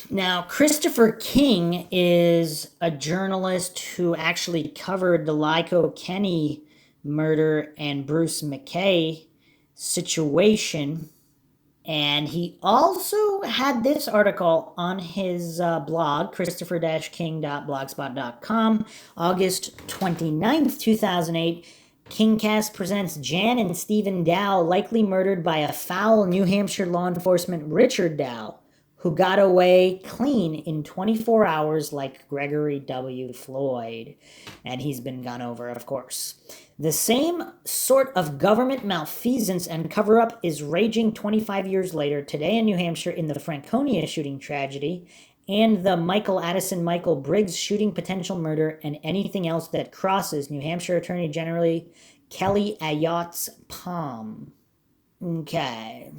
Now, Christopher King is a journalist who actually covered the Lyco Kenny murder and Bruce McKay situation. And he also had this article on his blog, christopher-king.blogspot.com, August 29th, 2008. Kingcast presents Jan and Stephen Dow likely murdered by a foul New Hampshire law enforcement Richard Dow, who got away clean in 24 hours like Gregory W. Floyd. And he's been gone over, of course. The same sort of government malfeasance and cover up is raging 25 years later today in New Hampshire in the Franconia shooting tragedy and the Michael Addison Michael Briggs shooting potential murder and anything else that crosses New Hampshire Attorney General Kelly Ayotte's palm. Okay.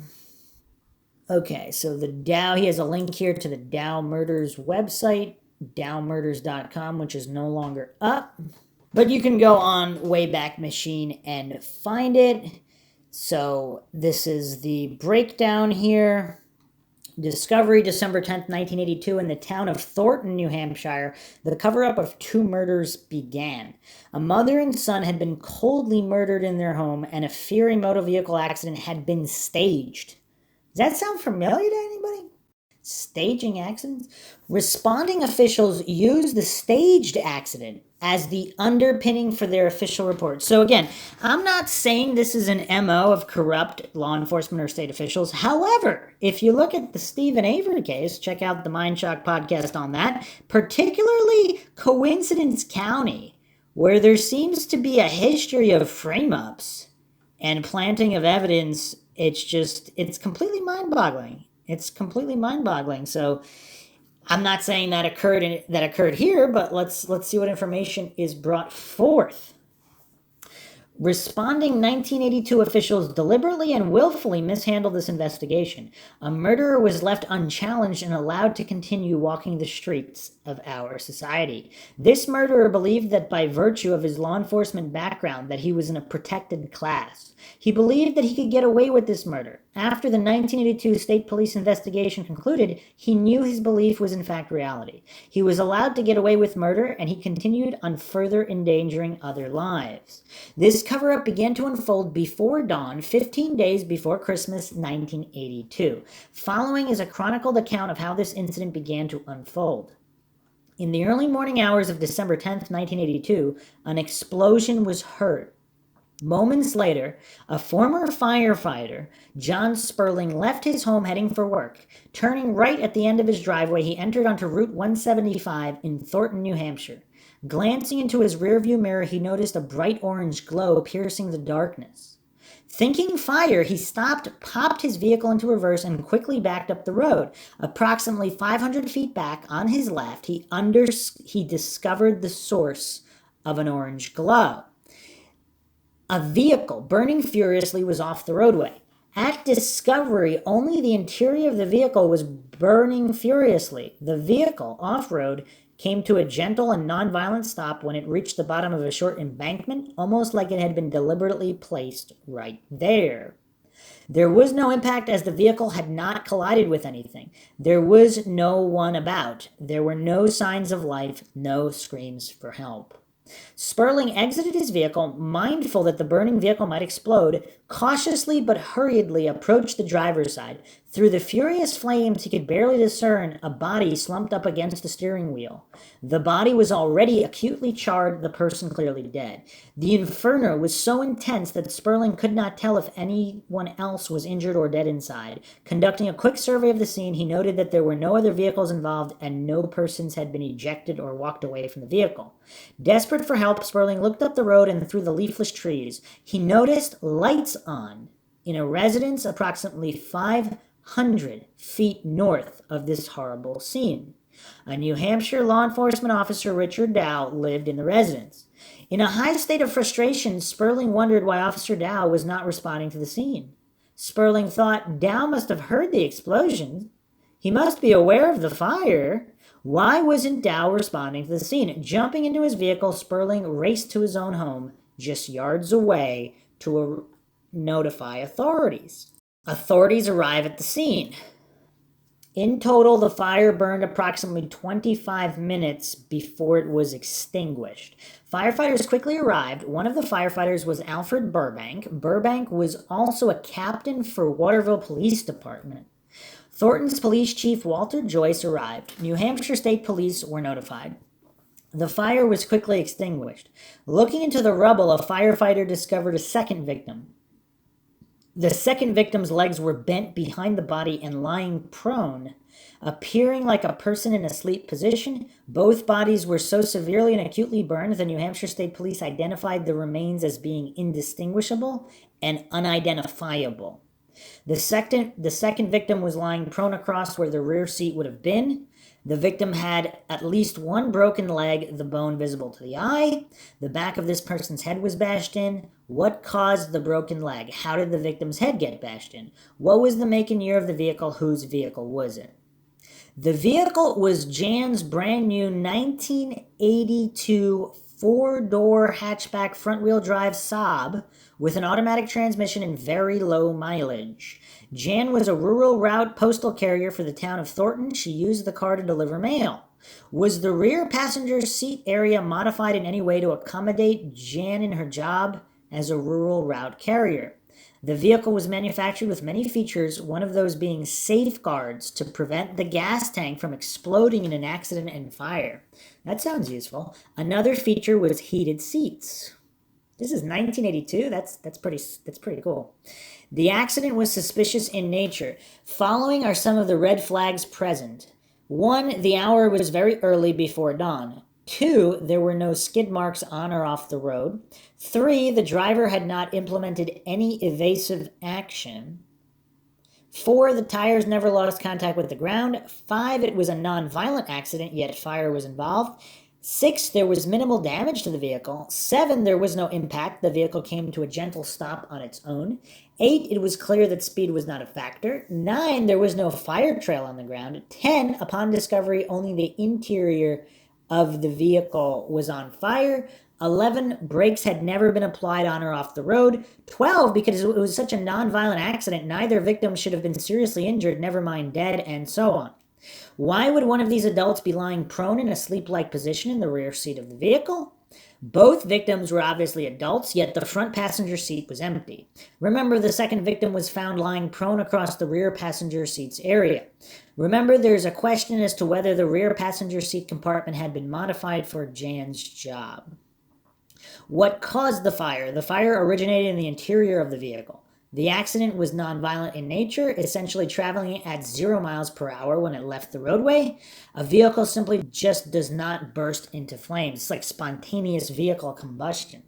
Okay, so the Dow, he has a link here to the Dow Murders website, dowmurders.com, which is no longer up. But you can go on Wayback Machine and find it. So this is the breakdown here. Discovery, December 10th, 1982, in the town of Thornton, New Hampshire, the cover-up of 2 murders began. A mother and son had been coldly murdered in their home, and a fiery motor vehicle accident had been staged. Does that sound familiar to anybody? Staging accidents? Responding officials used the staged accident as the underpinning for their official report. So again, I'm not saying this is an MO of corrupt law enforcement or state officials. However, if you look at the Stephen Avery case, check out the MindShock podcast on that, particularly Coincidence County, where there seems to be a history of frame-ups and planting of evidence. It's completely mind-boggling. It's completely mind-boggling. So I'm not saying that occurred here, but let's see what information is brought forth. Responding 1982 officials deliberately and willfully mishandled this investigation. A murderer was left unchallenged and allowed to continue walking the streets of our society. This murderer believed that by virtue of his law enforcement background that he was in a protected class. He believed that he could get away with this murder. After the 1982 state police investigation concluded, he knew his belief was in fact reality. He was allowed to get away with murder, and he continued on further endangering other lives. This cover-up began to unfold before dawn, 15 days before Christmas 1982. Following is a chronicled account of how this incident began to unfold. In the early morning hours of December 10th, 1982, an explosion was heard. Moments later, a former firefighter, John Sperling, left his home heading for work. Turning right at the end of his driveway, he entered onto Route 175 in Thornton, New Hampshire. Glancing into his rearview mirror, he noticed a bright orange glow piercing the darkness. Thinking fire, he stopped, popped his vehicle into reverse, and quickly backed up the road. Approximately 500 feet back, on his left, he discovered the source of an orange glow. A vehicle, burning furiously, was off the roadway. At discovery, only the interior of the vehicle was burning furiously. The vehicle, off-road, came to a gentle and non-violent stop when it reached the bottom of a short embankment, almost like it had been deliberately placed right there. There was no impact as the vehicle had not collided with anything. There was no one about. There were no signs of life, no screams for help. Sperling exited his vehicle, mindful that the burning vehicle might explode, cautiously but hurriedly approached the driver's side. Through the furious flames, he could barely discern a body slumped up against the steering wheel. The body was already acutely charred, the person clearly dead. The inferno was so intense that Sperling could not tell if anyone else was injured or dead inside. Conducting a quick survey of the scene, he noted that there were no other vehicles involved and no persons had been ejected or walked away from the vehicle. Desperate for help, Sperling looked up the road and through the leafless trees. He noticed lights on in a residence approximately 500 feet north of this horrible scene. A New Hampshire law enforcement officer, Richard Dow, lived in the residence. In a high state of frustration, Sperling wondered why Officer Dow was not responding to the scene. Sperling thought Dow must have heard the explosion. He must be aware of the fire. Why wasn't Dow responding to the scene? Jumping into his vehicle, Sperling raced to his own home, just yards away, to notify authorities. Authorities arrive at the scene. In total, the fire burned approximately 25 minutes before it was extinguished. Firefighters quickly arrived. One of the firefighters was Alfred Burbank. Burbank was also a captain for Waterville Police Department. Thornton's police chief, Walter Joyce, arrived. New Hampshire State Police were notified. The fire was quickly extinguished. Looking into the rubble, a firefighter discovered a second victim. The second victim's legs were bent behind the body and lying prone, appearing like a person in a sleep position. Both bodies were so severely and acutely burned that New Hampshire State Police identified the remains as being indistinguishable and unidentifiable. The second victim was lying prone across where the rear seat would have been. The victim had at least one broken leg, the bone visible to the eye. The back of this person's head was bashed in. What caused the broken leg? How did the victim's head get bashed in? What was the make and year of the vehicle? Whose vehicle was it? The vehicle was Jan's brand new 1982 four-door hatchback front-wheel drive Saab with an automatic transmission and very low mileage. Jan was a rural route postal carrier for the town of Thornton. She used the car to deliver mail. Was the rear passenger seat area modified in any way to accommodate Jan in her job as a rural route carrier? The vehicle was manufactured with many features, one of those being safeguards to prevent the gas tank from exploding in an accident and fire. That sounds useful. Another feature was heated seats. This is 1982. That's pretty cool. The accident was suspicious in nature. Following are some of the red flags present. 1, the hour was very early before dawn. 2, there were no skid marks on or off the road. 3, the driver had not implemented any evasive action. 4, the tires never lost contact with the ground. 5, it was a non-violent accident, yet fire was involved. 6, there was minimal damage to the vehicle. 7, there was no impact. The vehicle came to a gentle stop on its own. 8, it was clear that speed was not a factor. 9, there was no fire trail on the ground. 10, upon discovery, only the interior of the vehicle was on fire. 11, brakes had never been applied on or off the road. 12, because it was such a non-violent accident, neither victim should have been seriously injured, never mind dead, and so on. Why would one of these adults be lying prone in a sleep-like position in the rear seat of the vehicle? Both victims were obviously adults, yet the front passenger seat was empty. Remember, the second victim was found lying prone across the rear passenger seat's area. Remember, there's a question as to whether the rear passenger seat compartment had been modified for Jan's job. What caused the fire? The fire originated in the interior of the vehicle. The accident was nonviolent in nature, essentially traveling at 0 miles per hour when it left the roadway. A vehicle simply just does not burst into flames. It's like spontaneous vehicle combustion.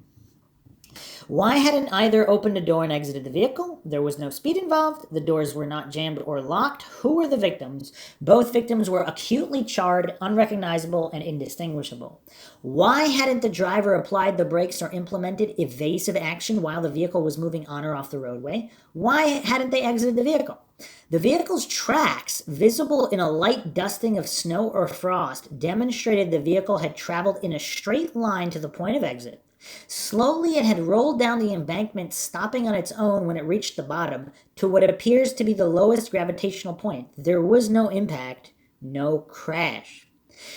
Why hadn't either opened a door and exited the vehicle? There was no speed involved. The doors were not jammed or locked. Who were the victims? Both victims were acutely charred, unrecognizable, and indistinguishable. Why hadn't the driver applied the brakes or implemented evasive action while the vehicle was moving on or off the roadway? Why hadn't they exited the vehicle? The vehicle's tracks, visible in a light dusting of snow or frost, demonstrated the vehicle had traveled in a straight line to the point of exit. Slowly it had rolled down the embankment, stopping on its own when it reached the bottom, to what appears to be the lowest gravitational point. There was no impact, no crash.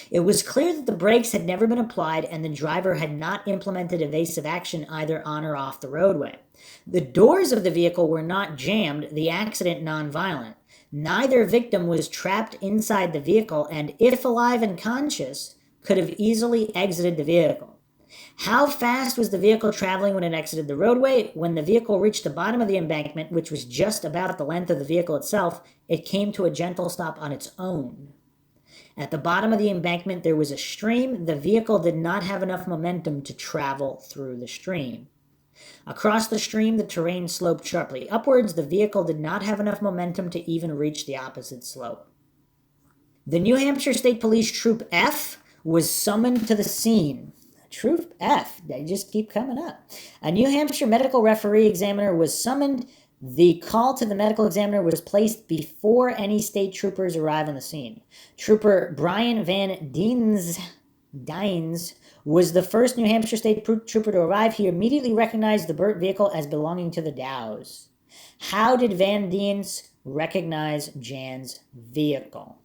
It was clear that the brakes had never been applied and the driver had not implemented evasive action either on or off the roadway. The doors of the vehicle were not jammed, the accident nonviolent. Neither victim was trapped inside the vehicle and, if alive and conscious, could have easily exited the vehicle. How fast was the vehicle traveling when it exited the roadway? When the vehicle reached the bottom of the embankment, which was just about the length of the vehicle itself, it came to a gentle stop on its own. At the bottom of the embankment, there was a stream. The vehicle did not have enough momentum to travel through the stream. Across the stream, the terrain sloped sharply upwards. The vehicle did not have enough momentum to even reach the opposite slope. The New Hampshire State Police Troop F was summoned to the scene. Troop F, they just keep coming up. A New Hampshire medical referee examiner was summoned. The call to the medical examiner was placed before any state troopers arrived on the scene. Trooper Brian Van Dines was the first New Hampshire state trooper to arrive. He immediately recognized the burnt vehicle as belonging to the Dows. How did Van Dines recognize Jan's vehicle.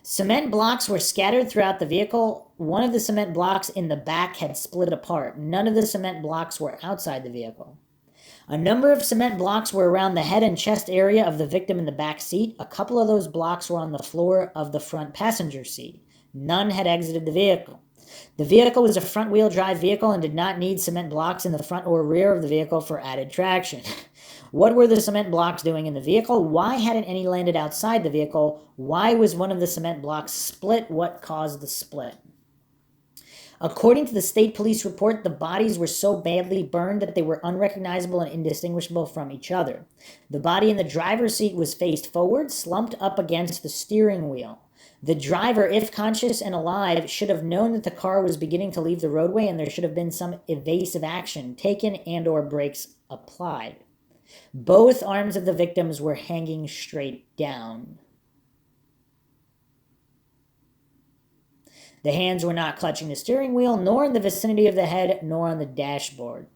Cement blocks were scattered throughout the vehicle. One of the cement blocks in the back had split apart. None of the cement blocks were outside the vehicle. A number of cement blocks were around the head and chest area of the victim in the back seat. A couple of those blocks were on the floor of the front passenger seat. None had exited the vehicle. The vehicle was a front-wheel drive vehicle and did not need cement blocks in the front or rear of the vehicle for added traction. What were the cement blocks doing in the vehicle? Why hadn't any landed outside the vehicle? Why was one of the cement blocks split? What caused the split? According to the state police report, the bodies were so badly burned that they were unrecognizable and indistinguishable from each other. The body in the driver's seat was faced forward, slumped up against the steering wheel. The driver, if conscious and alive, should have known that the car was beginning to leave the roadway and there should have been some evasive action taken and/or brakes applied. Both arms of the victims were hanging straight down. The hands were not clutching the steering wheel, nor in the vicinity of the head, nor on the dashboard.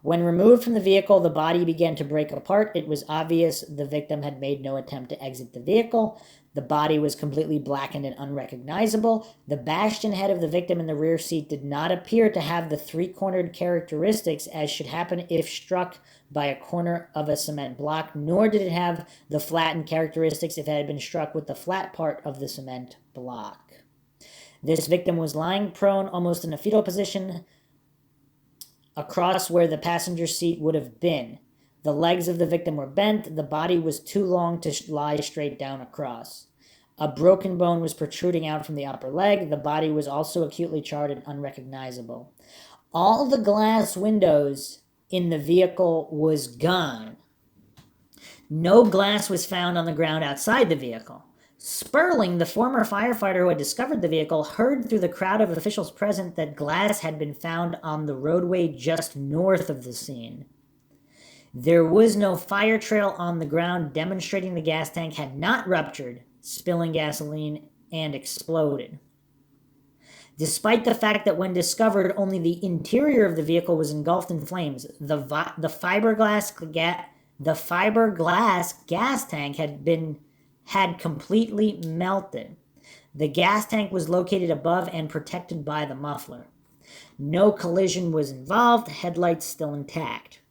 When removed from the vehicle, the body began to break apart. It was obvious the victim had made no attempt to exit the vehicle. The body was completely blackened and unrecognizable. The bashed in head of the victim in the rear seat did not appear to have the three-cornered characteristics as should happen if struck by a corner of a cement block, nor did it have the flattened characteristics if it had been struck with the flat part of the cement block. This victim was lying prone, almost in a fetal position, across where the passenger seat would have been. The legs of the victim were bent. The body was too long to lie straight down across. A broken bone was protruding out from the upper leg. The body was also acutely charred and unrecognizable. All the glass windows in the vehicle was gone. No glass was found on the ground outside the vehicle. Sperling, the former firefighter who had discovered the vehicle, heard through the crowd of officials present that glass had been found on the roadway just north of the scene. There was no fire trail on the ground demonstrating the gas tank had not ruptured, spilling gasoline, and exploded. Despite the fact that when discovered, only the interior of the vehicle was engulfed in flames, the fiberglass gas tank had completely melted. The gas tank was located above and protected by the muffler. No collision was involved, headlights still intact.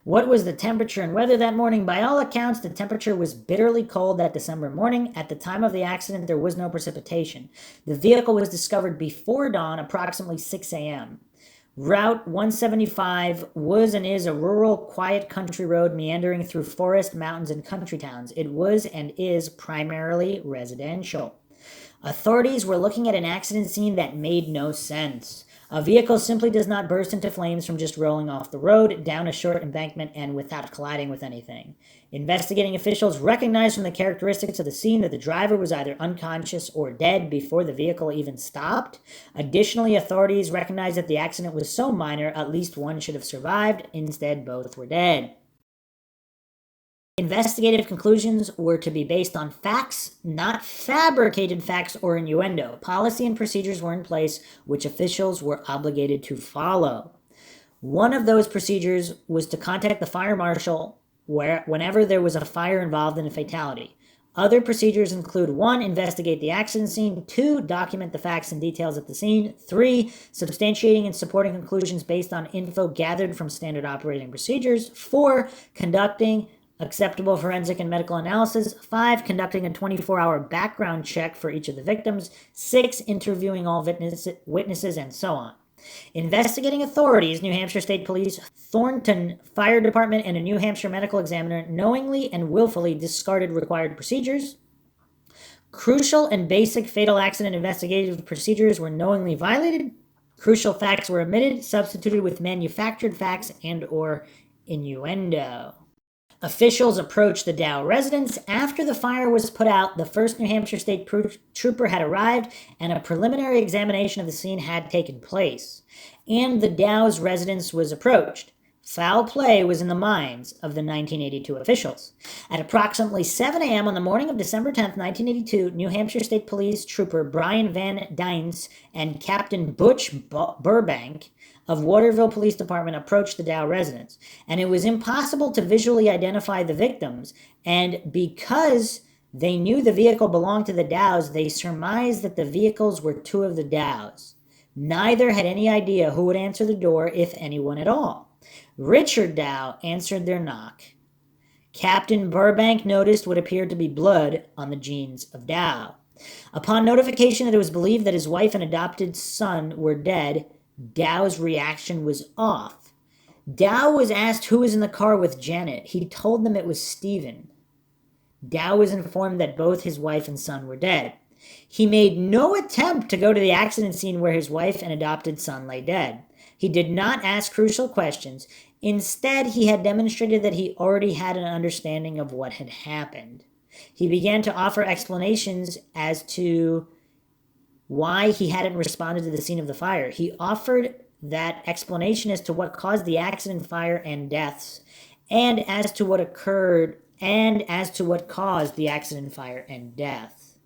What was the temperature and weather that morning? By all accounts, the temperature was bitterly cold that December morning. At the time of the accident, there was no precipitation. The vehicle was discovered before dawn, approximately 6 a.m. Route 175 was and is a rural, quiet country road meandering through forest, mountains, and country towns. It was and is primarily residential. Authorities were looking at an accident scene that made no sense. A vehicle simply does not burst into flames from just rolling off the road, down a short embankment, and without colliding with anything. Investigating officials recognized from the characteristics of the scene that the driver was either unconscious or dead before the vehicle even stopped. Additionally, authorities recognized that the accident was so minor, at least one should have survived. Instead, both were dead. Investigative conclusions were to be based on facts, not fabricated facts or innuendo. Policy and procedures were in place, which officials were obligated to follow. One of those procedures was to contact the fire marshal whenever there was a fire involved in a fatality. Other procedures include 1. Investigate the accident scene. 2. Document the facts and details at the scene. 3. Substantiating and supporting conclusions based on info gathered from standard operating procedures. 4. Conducting acceptable forensic and medical analysis. 5. Conducting a 24-hour background check for each of the victims. 6. Interviewing all witnesses, and so on. Investigating authorities, New Hampshire State Police, Thornton Fire Department, and a New Hampshire medical examiner knowingly and willfully discarded required procedures. Crucial and basic fatal accident investigative procedures were knowingly violated. Crucial facts were omitted, substituted with manufactured facts and/or innuendo. Officials approached the Dow residence. After the fire was put out, the first New Hampshire State Trooper had arrived, and a preliminary examination of the scene had taken place. And the Dow's residence was approached. Foul play was in the minds of the 1982 officials. At approximately 7 a.m. on the morning of December 10, 1982, New Hampshire State Police Trooper Brian Van Dynes and Captain Butch Burbank of Waterville Police Department approached the Dow residence, and it was impossible to visually identify the victims, and because they knew the vehicle belonged to the Dows, they surmised that the vehicles were two of the Dows. Neither had any idea who would answer the door, if anyone at all. Richard Dow answered their knock. Captain Burbank noticed what appeared to be blood on the jeans of Dow. Upon notification that it was believed that his wife and adopted son were dead, Dow's reaction was off. Dow was asked who was in the car with Janet. He told them it was Stephen. Dow was informed that both his wife and son were dead. He made no attempt to go to the accident scene where his wife and adopted son lay dead. He did not ask crucial questions. Instead, he had demonstrated that he already had an understanding of what had happened. He began to offer explanations as to why he hadn't responded to the scene of the fire. He offered that explanation as to what caused the accident, fire, and deaths, and as to what occurred, and as to what caused the accident, fire, and death.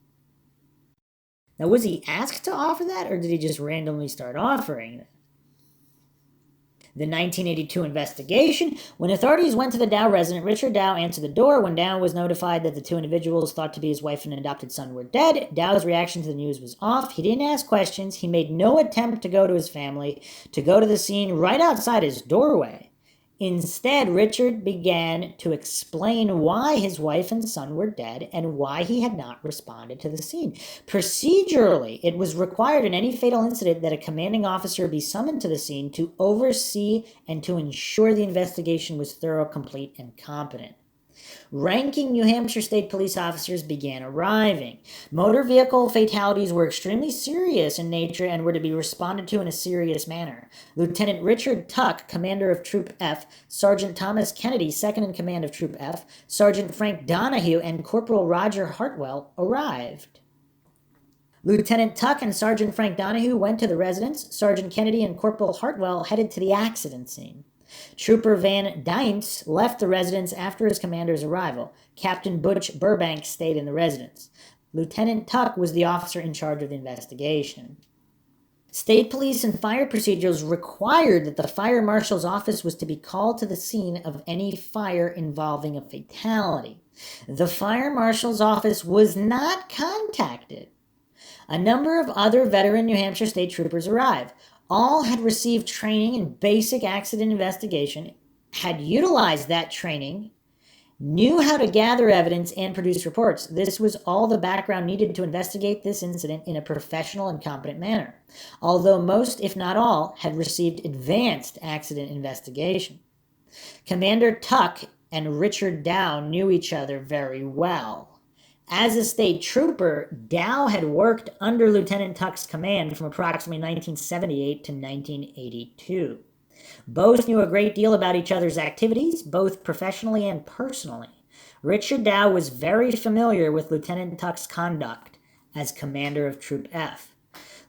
Now, was he asked to offer that, or did he just randomly start offering it? The 1982 investigation. When authorities went to the Dow resident, Richard Dow answered the door. When Dow was notified that the two individuals thought to be his wife and adopted son were dead, Dow's reaction to the news was off. He didn't ask questions. He made no attempt to go to his family, to go to the scene right outside his doorway. Instead, Richard began to explain why his wife and son were dead and why he had not responded to the scene. Procedurally, it was required in any fatal incident that a commanding officer be summoned to the scene to oversee and to ensure the investigation was thorough, complete, and competent. Ranking New Hampshire State Police officers began arriving. Motor vehicle fatalities were extremely serious in nature and were to be responded to in a serious manner. Lieutenant Richard Tuck, commander of Troop F, Sergeant Thomas Kennedy, second in command of Troop F, Sergeant Frank Donahue, and Corporal Roger Hartwell arrived. Lieutenant Tuck and Sergeant Frank Donahue went to the residence. Sergeant Kennedy and Corporal Hartwell headed to the accident scene. Trooper Van Dynes left the residence after his commander's arrival. Captain Butch Burbank stayed in the residence. Lieutenant Tuck was the officer in charge of the investigation. State police and fire procedures required that the fire marshal's office was to be called to the scene of any fire involving a fatality. The fire marshal's office was not contacted. A number of other veteran New Hampshire state troopers arrived. All had received training in basic accident investigation, had utilized that training, knew how to gather evidence and produce reports. This was all the background needed to investigate this incident in a professional and competent manner, although most, if not all, had received advanced accident investigation. Commander Tuck and Richard Dow knew each other very well. As a state trooper, Dow had worked under Lieutenant Tuck's command from approximately 1978 to 1982. Both knew a great deal about each other's activities, both professionally and personally. Richard Dow was very familiar with Lieutenant Tuck's conduct as commander of Troop F.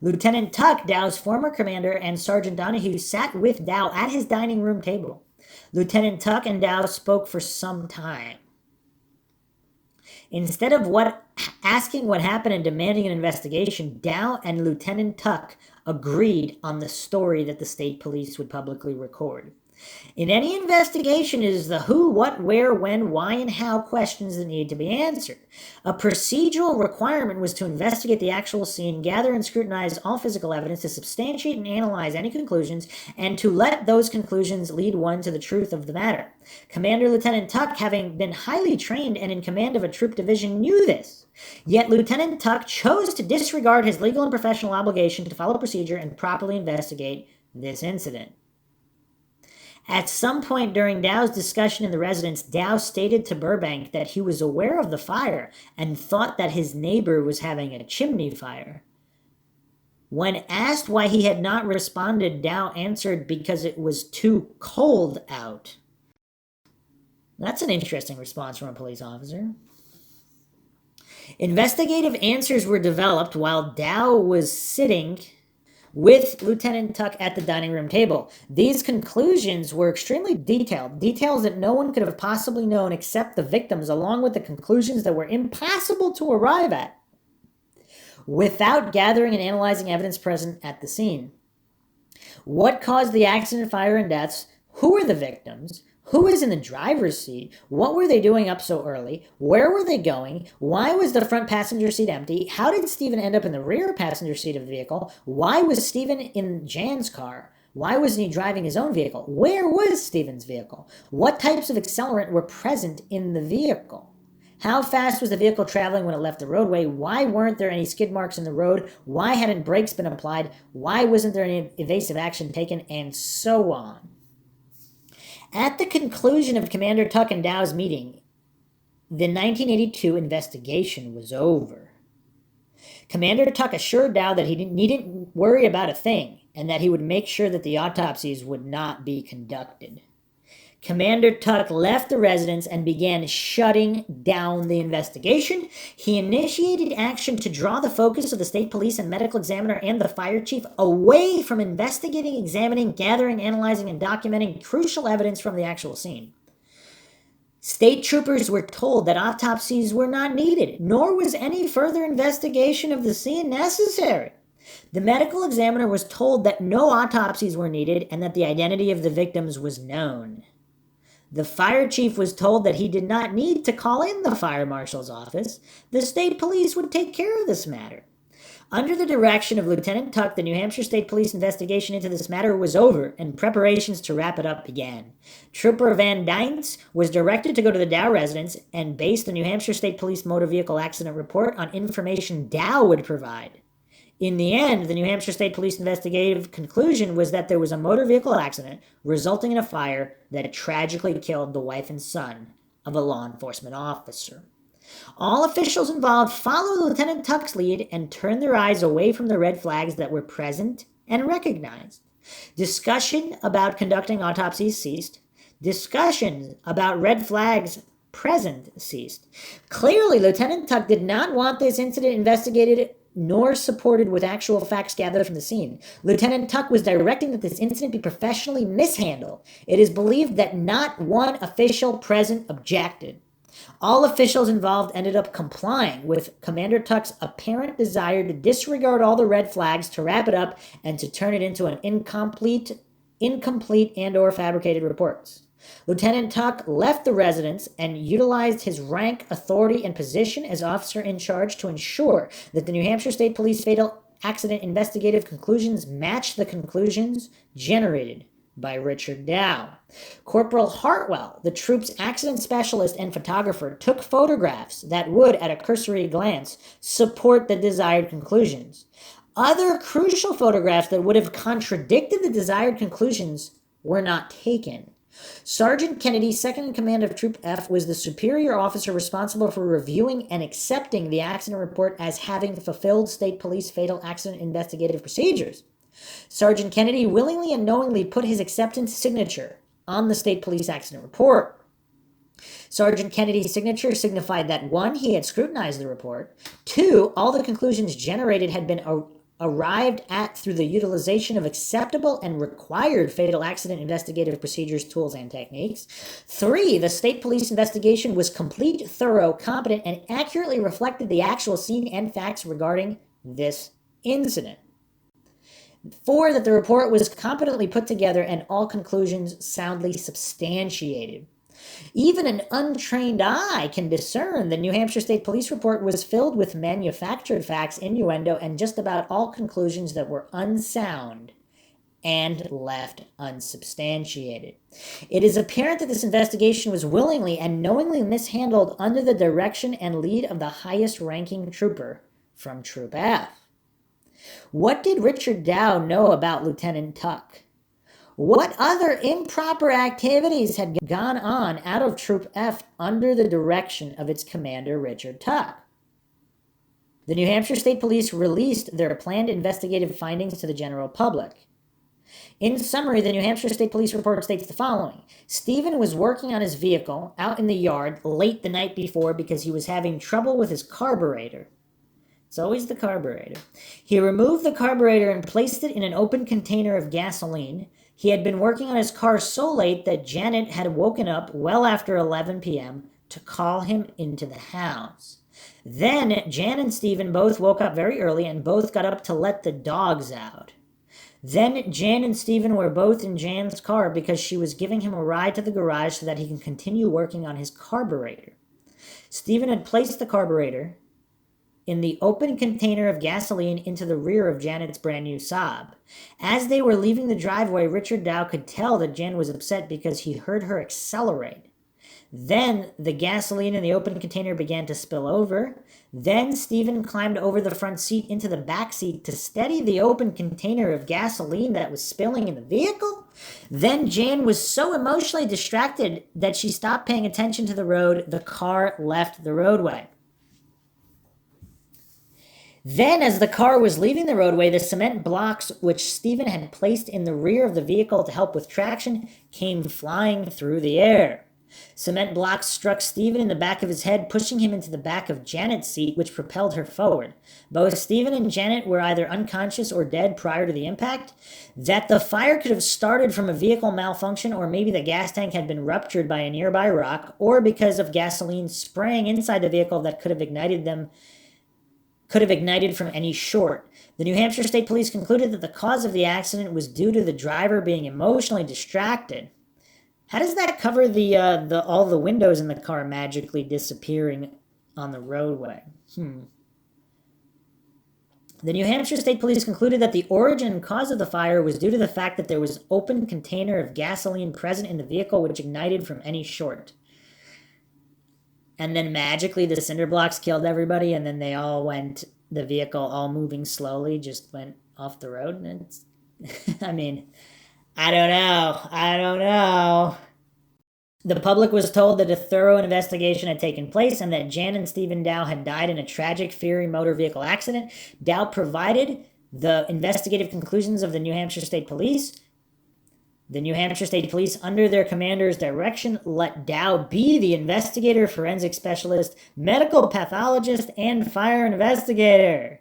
Lieutenant Tuck, Dow's former commander, and Sergeant Donahue sat with Dow at his dining room table. Lieutenant Tuck and Dow spoke for some time. Instead of asking what happened and demanding an investigation, Dow and Lieutenant Tuck agreed on the story that the state police would publicly record. In any investigation, it is the who, what, where, when, why, and how questions that need to be answered. A procedural requirement was to investigate the actual scene, gather and scrutinize all physical evidence, to substantiate and analyze any conclusions, and to let those conclusions lead one to the truth of the matter. Commander Lieutenant Tuck, having been highly trained and in command of a troop division, knew this. Yet Lieutenant Tuck chose to disregard his legal and professional obligation to follow procedure and properly investigate this incident. At some point during Dow's discussion in the residence, Dow stated to Burbank that he was aware of the fire and thought that his neighbor was having a chimney fire. When asked why he had not responded, Dow answered because it was too cold out. That's an interesting response from a police officer. Investigative answers were developed while Dow was sitting with Lieutenant Tuck at the dining room table. These conclusions were extremely detailed, details that no one could have possibly known except the victims, along with the conclusions that were impossible to arrive at without gathering and analyzing evidence present at the scene. What caused the accident, fire, and deaths? Who were the victims? Who was in the driver's seat? What were they doing up so early? Where were they going? Why was the front passenger seat empty? How did Stephen end up in the rear passenger seat of the vehicle? Why was Stephen in Jan's car? Why wasn't he driving his own vehicle? Where was Stephen's vehicle? What types of accelerant were present in the vehicle? How fast was the vehicle traveling when it left the roadway? Why weren't there any skid marks in the road? Why hadn't brakes been applied? Why wasn't there any evasive action taken? And so on. At the conclusion of Commander Tuck and Dow's meeting, the 1982 investigation was over. Commander Tuck assured Dow that he needn't worry about a thing and that he would make sure that the autopsies would not be conducted. Commander Tuck left the residence and began shutting down the investigation. He initiated action to draw the focus of the state police and medical examiner and the fire chief away from investigating, examining, gathering, analyzing, and documenting crucial evidence from the actual scene. State troopers were told that autopsies were not needed, nor was any further investigation of the scene necessary. The medical examiner was told that no autopsies were needed and that the identity of the victims was known. The fire chief was told that he did not need to call in the fire marshal's office. The state police would take care of this matter. Under the direction of Lieutenant Tuck, the New Hampshire State Police investigation into this matter was over, and preparations to wrap it up began. Trooper Van Dynes was directed to go to the Dow residence and base the New Hampshire State Police motor vehicle accident report on information Dow would provide. In the end, the New Hampshire State Police investigative conclusion was that there was a motor vehicle accident resulting in a fire that tragically killed the wife and son of a law enforcement officer. All officials involved followed Lieutenant Tuck's lead and turned their eyes away from the red flags that were present and recognized. Discussion about conducting autopsies ceased. Discussions about red flags present ceased. Clearly, Lieutenant Tuck did not want this incident investigated nor supported with actual facts gathered from the scene. Lieutenant Tuck was directing that this incident be professionally mishandled. It is believed that not one official present objected. All officials involved ended up complying with Commander Tuck's apparent desire to disregard all the red flags, to wrap it up, and to turn it into an incomplete and or fabricated reports. Lieutenant Tuck left the residence and utilized his rank, authority, and position as officer in charge to ensure that the New Hampshire State Police fatal accident investigative conclusions matched the conclusions generated by Richard Dow. Corporal Hartwell, the troop's accident specialist and photographer, took photographs that would, at a cursory glance, support the desired conclusions. Other crucial photographs that would have contradicted the desired conclusions were not taken. Sergeant Kennedy, second in command of Troop F, was the superior officer responsible for reviewing and accepting the accident report as having fulfilled state police fatal accident investigative procedures. Sergeant Kennedy willingly and knowingly put his acceptance signature on the state police accident report. Sergeant Kennedy's signature signified that 1, he had scrutinized the report, 2, all the conclusions generated had been arrived at through the utilization of acceptable and required fatal accident investigative procedures, tools, and techniques. 3, the state police investigation was complete, thorough, competent, and accurately reflected the actual scene and facts regarding this incident. 4, that the report was competently put together and all conclusions soundly substantiated. Even an untrained eye can discern the New Hampshire State Police report was filled with manufactured facts, innuendo, and just about all conclusions that were unsound and left unsubstantiated. It is apparent that this investigation was willingly and knowingly mishandled under the direction and lead of the highest-ranking trooper from Troop F. What did Richard Dow know about Lieutenant Tuck? What other improper activities had gone on out of Troop F under the direction of its commander, Richard Tuck? The New Hampshire State Police released their planned investigative findings to the general public. In summary, the New Hampshire State Police report states the following. Stephen was working on his vehicle out in the yard late the night before because he was having trouble with his carburetor. It's always the carburetor. He removed the carburetor and placed it in an open container of gasoline. He had been working on his car so late that Janet had woken up well after 11 p.m. to call him into the house. Then Jan and Stephen both woke up very early and both got up to let the dogs out. Then Jan and Stephen were both in Jan's car because she was giving him a ride to the garage so that he can continue working on his carburetor. Stephen had placed the carburetor in the open container of gasoline into the rear of Janet's brand new Saab. As they were leaving the driveway, Richard Dow could tell that Jan was upset because he heard her accelerate. Then the gasoline in the open container began to spill over. Then Stephen climbed over the front seat into the back seat to steady the open container of gasoline that was spilling in the vehicle. Then Jan was so emotionally distracted that she stopped paying attention to the road. The car left the roadway. Then, as the car was leaving the roadway, the cement blocks which Stephen had placed in the rear of the vehicle to help with traction came flying through the air. Cement blocks struck Stephen in the back of his head, pushing him into the back of Janet's seat, which propelled her forward. Both Stephen and Janet were either unconscious or dead prior to the impact. That the fire could have started from a vehicle malfunction, or maybe the gas tank had been ruptured by a nearby rock, or because of gasoline spraying inside the vehicle that could have ignited from any short. The New Hampshire State Police concluded that the cause of the accident was due to the driver being emotionally distracted. How does that cover all the windows in the car magically disappearing on the roadway? The New Hampshire State Police concluded that the origin and cause of the fire was due to the fact that there was an open container of gasoline present in the vehicle which ignited from any short. And then magically the cinder blocks killed everybody, and then the vehicle all moving slowly just went off the road. And it's, I mean, I don't know. The public was told that a thorough investigation had taken place and that Jan and Stephen Dow had died in a tragic Fury motor vehicle accident. Dow provided the investigative conclusions of the New Hampshire State Police. The New Hampshire State Police, under their commander's direction, let Dow be the investigator, forensic specialist, medical pathologist, and fire investigator.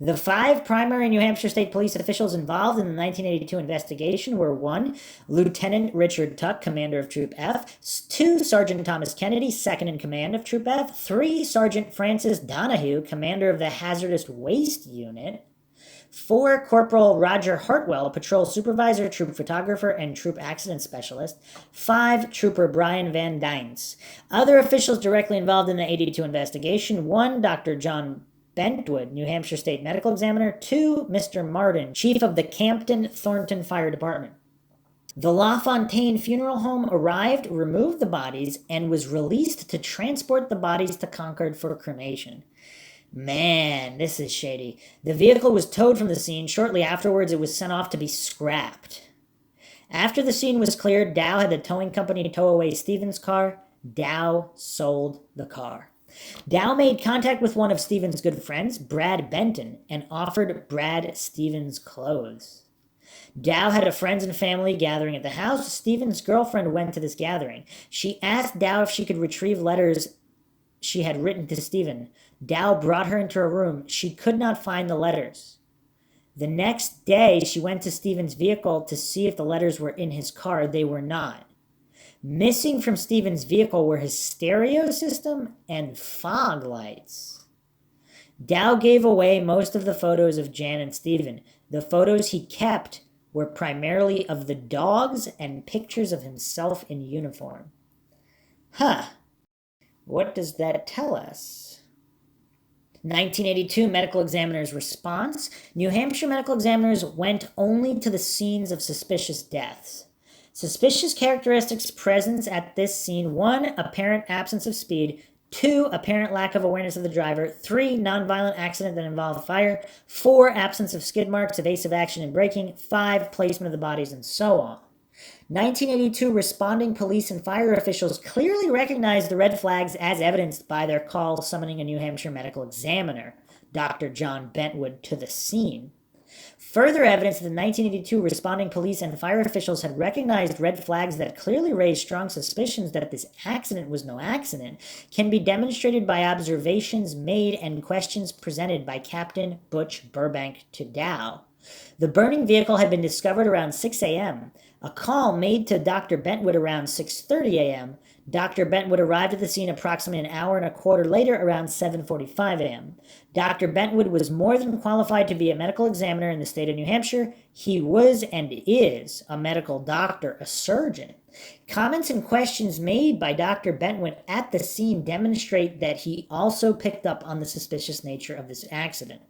The 5 primary New Hampshire State Police officials involved in the 1982 investigation were 1. Lieutenant Richard Tuck, commander of Troop F, 2. Sergeant Thomas Kennedy, second in command of Troop F, 3. Sergeant Francis Donahue, commander of the Hazardous Waste Unit, 4. Corporal Roger Hartwell, patrol supervisor, troop photographer, and troop accident specialist, 5. Trooper Brian Van Dynes. Other officials directly involved in the 82 investigation: 1. Dr. John Bentwood, New Hampshire State Medical Examiner. 2. Mr. Martin, Chief of the Campton Thornton Fire Department. The LaFontaine Funeral Home arrived, removed the bodies, and was released to transport the bodies to Concord for cremation. Man, this is shady. The vehicle was towed from the scene. Shortly afterwards, it was sent off to be scrapped. After the scene was cleared, Dow had the towing company tow away Stephen's car. Dow sold the car. Dow made contact with one of Stephen's good friends, Brad Benton, and offered Brad Stephen's clothes. Dow had a friends and family gathering at the house. Stephen's girlfriend went to this gathering. She asked Dow if she could retrieve letters she had written to Stephen. Dow brought her into her room. She could not find the letters. The next day, she went to Stephen's vehicle to see if the letters were in his car. They were not. Missing from Stephen's vehicle were his stereo system and fog lights. Dow gave away most of the photos of Jan and Stephen. The photos he kept were primarily of the dogs and pictures of himself in uniform. What does that tell us? 1982 medical examiner's response. New Hampshire medical examiners went only to the scenes of suspicious deaths. Suspicious characteristics present at this scene: 1. Apparent absence of speed. 2. Apparent lack of awareness of the driver. 3. Nonviolent accident that involved fire. 4. Absence of skid marks, evasive action and braking. 5. Placement of the bodies, and so on. 1982 responding police and fire officials clearly recognized the red flags as evidenced by their call summoning a New Hampshire medical examiner, Dr. John Bentwood, to the scene. Further evidence that the 1982 responding police and fire officials had recognized red flags that clearly raised strong suspicions that this accident was no accident can be demonstrated by observations made and questions presented by Captain Butch Burbank to Dow. The burning vehicle had been discovered around 6 a.m. A call made to Dr. Bentwood around 6:30 a.m. Dr. Bentwood arrived at the scene approximately an hour and a quarter later, around 7:45 a.m. Dr. Bentwood was more than qualified to be a medical examiner in the state of New Hampshire. He was and is a medical doctor, a surgeon. Comments and questions made by Dr. Bentwood at the scene demonstrate that he also picked up on the suspicious nature of this accident.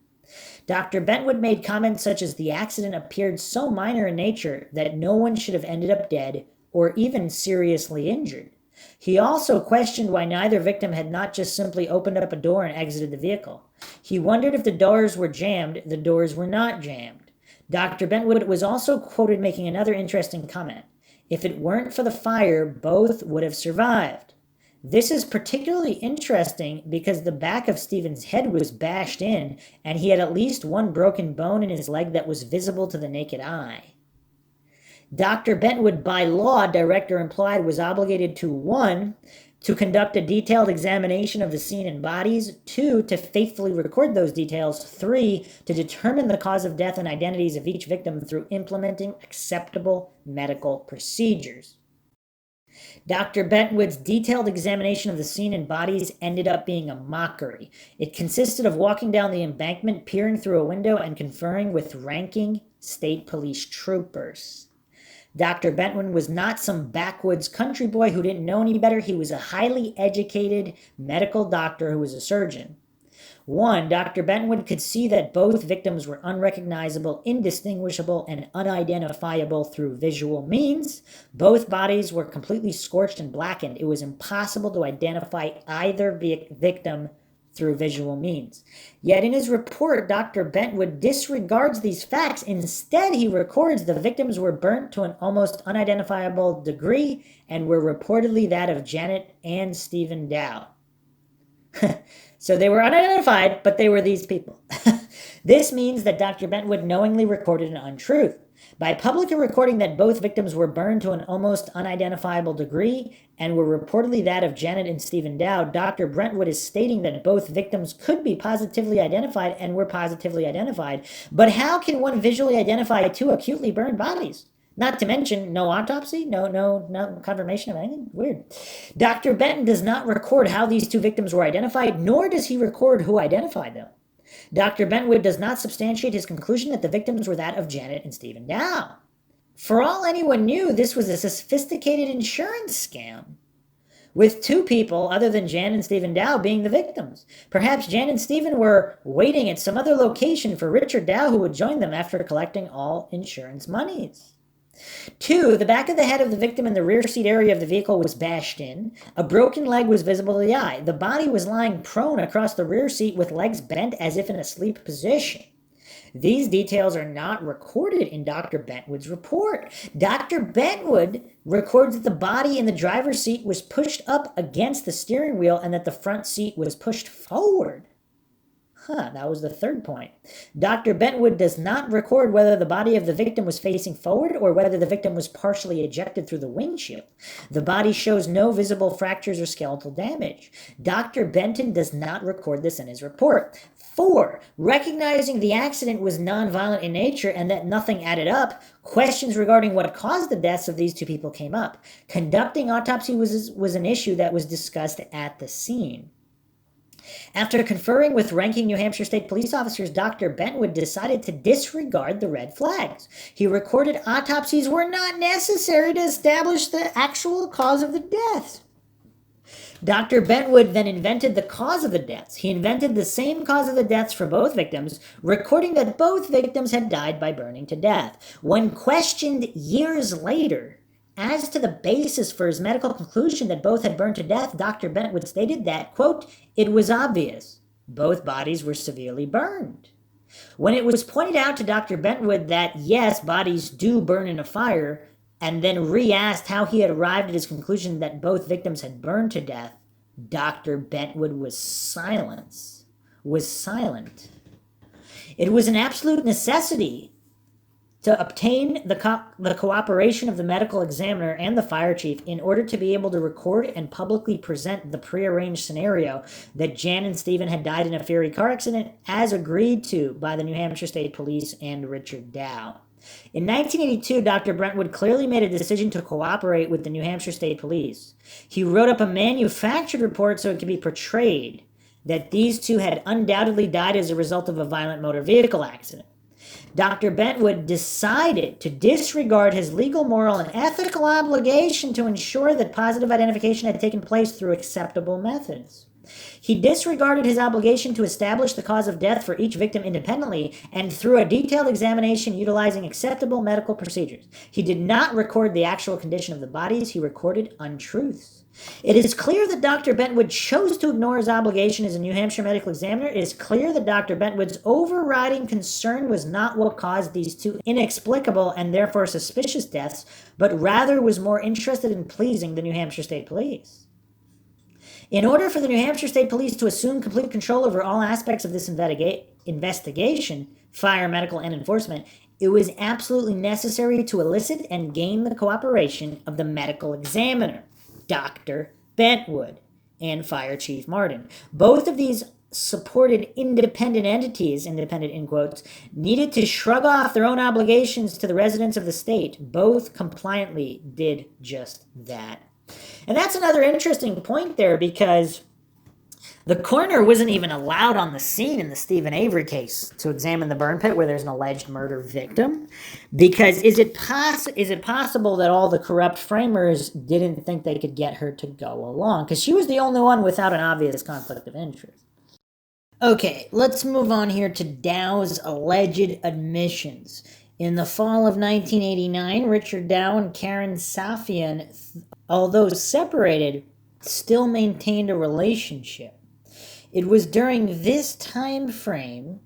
Dr. Bentwood made comments such as the accident appeared so minor in nature that no one should have ended up dead or even seriously injured. He also questioned why neither victim had not just simply opened up a door and exited the vehicle. He wondered if the doors were jammed. The doors were not jammed. Dr. Bentwood was also quoted making another interesting comment. If it weren't for the fire, both would have survived. This is particularly interesting because the back of Stephen's head was bashed in, and he had at least one broken bone in his leg that was visible to the naked eye. Dr. Bentwood, by law, direct or implied, was obligated to 1. To conduct a detailed examination of the scene and bodies, 2. To faithfully record those details, 3. To determine the cause of death and identities of each victim through implementing acceptable medical procedures. Dr. Bentwood's detailed examination of the scene and bodies ended up being a mockery. It consisted of walking down the embankment, peering through a window, and conferring with ranking state police troopers. Dr. Bentwood was not some backwoods country boy who didn't know any better. He was a highly educated medical doctor who was a surgeon. 1. Dr. Bentwood could see that both victims were unrecognizable, indistinguishable, and unidentifiable through visual means. Both bodies were completely scorched and blackened. It was impossible to identify either victim through visual means. Yet in his report, Dr. Bentwood disregards these facts. Instead, he records the victims were burnt to an almost unidentifiable degree and were reportedly that of Janet and Stephen Dow. So they were unidentified, but they were these people. This means that Dr. Bentwood knowingly recorded an untruth. By publicly recording that both victims were burned to an almost unidentifiable degree and were reportedly that of Janet and Stephen Dow, Dr. Bentwood is stating that both victims could be positively identified and were positively identified. But how can one visually identify two acutely burned bodies? Not to mention, no autopsy, no confirmation of anything. Weird. Dr. Benton does not record how these two victims were identified, nor does he record who identified them. Dr. Bentwood does not substantiate his conclusion that the victims were that of Janet and Stephen Dow. For all anyone knew, this was a sophisticated insurance scam, with two people other than Jan and Stephen Dow being the victims. Perhaps Jan and Stephen were waiting at some other location for Richard Dow, who would join them after collecting all insurance monies. 2. The back of the head of the victim in the rear seat area of the vehicle was bashed in. A broken leg was visible to the eye. The body was lying prone across the rear seat with legs bent as if in a sleep position. These details are not recorded in Dr. Bentwood's report. Dr. Bentwood records that the body in the driver's seat was pushed up against the steering wheel and that the front seat was pushed forward. That was the third point. Dr. Bentwood does not record whether the body of the victim was facing forward or whether the victim was partially ejected through the windshield. The body shows no visible fractures or skeletal damage. Dr. Benton does not record this in his report. 4. Recognizing the accident was nonviolent in nature and that nothing added up, questions regarding what caused the deaths of these two people came up. Conducting autopsy was an issue that was discussed at the scene. After conferring with ranking New Hampshire state police officers, Dr. Bentwood decided to disregard the red flags. He recorded autopsies were not necessary to establish the actual cause of the deaths. Dr. Bentwood then invented the cause of the deaths. He invented the same cause of the deaths for both victims, recording that both victims had died by burning to death. When questioned years later as to the basis for his medical conclusion that both had burned to death, Dr. Bentwood stated that, quote, "It was obvious. Both bodies were severely burned." When it was pointed out to Dr. Bentwood that, yes, bodies do burn in a fire, and then re-asked how he had arrived at his conclusion that both victims had burned to death, Dr. Bentwood was silent. It was an absolute necessity to obtain the cooperation of the medical examiner and the fire chief in order to be able to record and publicly present the prearranged scenario that Jan and Stephen had died in a ferry car accident, as agreed to by the New Hampshire State Police and Richard Dow. In 1982, Dr. Brentwood clearly made a decision to cooperate with the New Hampshire State Police. He wrote up a manufactured report so it could be portrayed that these two had undoubtedly died as a result of a violent motor vehicle accident. Dr. Brentwood decided to disregard his legal, moral, and ethical obligation to ensure that positive identification had taken place through acceptable methods. He disregarded his obligation to establish the cause of death for each victim independently and through a detailed examination utilizing acceptable medical procedures. He did not record the actual condition of the bodies, he recorded untruths. It is clear that Dr. Brentwood chose to ignore his obligation as a New Hampshire medical examiner. It is clear that Dr. Brentwood's overriding concern was not what caused these two inexplicable and therefore suspicious deaths, but rather was more interested in pleasing the New Hampshire State Police. In order for the New Hampshire State Police to assume complete control over all aspects of this investigation, fire, medical, and enforcement, it was absolutely necessary to elicit and gain the cooperation of the medical examiner, Dr. Brentwood, and Fire Chief Martin. Both of these supported independent entities, independent in quotes, needed to shrug off their own obligations to the residents of the state. Both compliantly did just that. And that's another interesting point there, because the coroner wasn't even allowed on the scene in the Stephen Avery case to examine the burn pit where there's an alleged murder victim. Because is it possible that all the corrupt framers didn't think they could get her to go along? Because she was the only one without an obvious conflict of interest. Okay, let's move on here to Dow's alleged admissions. In the fall of 1989, Richard Dow and Karen Safian, although separated, still maintained a relationship. It was during this time frame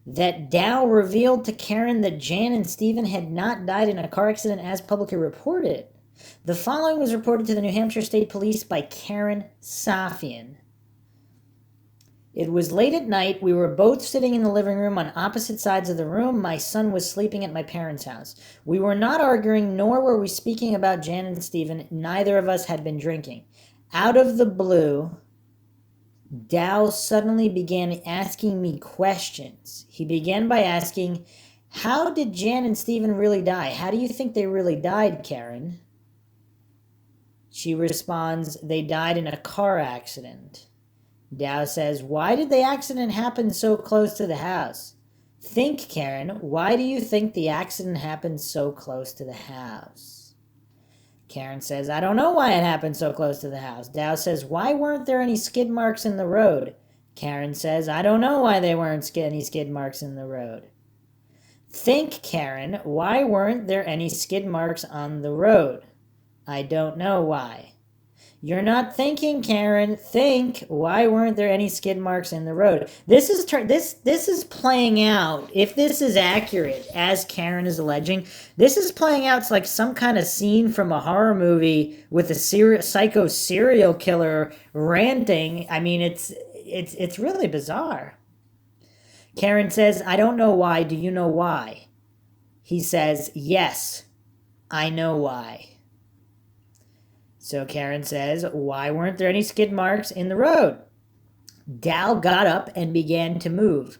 that Dow revealed to Karen that Jan and Stephen had not died in a car accident as publicly reported. The following was reported to the New Hampshire State Police by Karen Safian. It was late at night. We were both sitting in the living room on opposite sides of the room. My son was sleeping at my parents' house. We were not arguing, nor were we speaking about Jan and Stephen. Neither of us had been drinking. Out of the blue, Dow suddenly began asking me questions. He began by asking, "How did Jan and Stephen really die? How do you think they really died, Karen?" She responds, "They died in a car accident." Dow says, "Why did the accident happen so close to the house?" "Think, Karen, why do you think the accident happened so close to the house?" Karen says, "I don't know why it happened so close to the house." Dow says, "Why weren't there any skid marks in the road?" Karen says, "I don't know why there weren't any skid marks in the road." "Think, Karen, why weren't there any skid marks on the road?" "I don't know why." "You're not thinking, Karen. Think, why weren't there any skid marks in the road?" This is playing out, if this is accurate, as Karen is alleging, this is playing out like some kind of scene from a horror movie with a psycho serial killer ranting. I mean, it's really bizarre. Karen says, "I don't know why. Do you know why?" He says, "Yes, I know why." So Karen says, "Why weren't there any skid marks in the road?" Dow got up and began to move.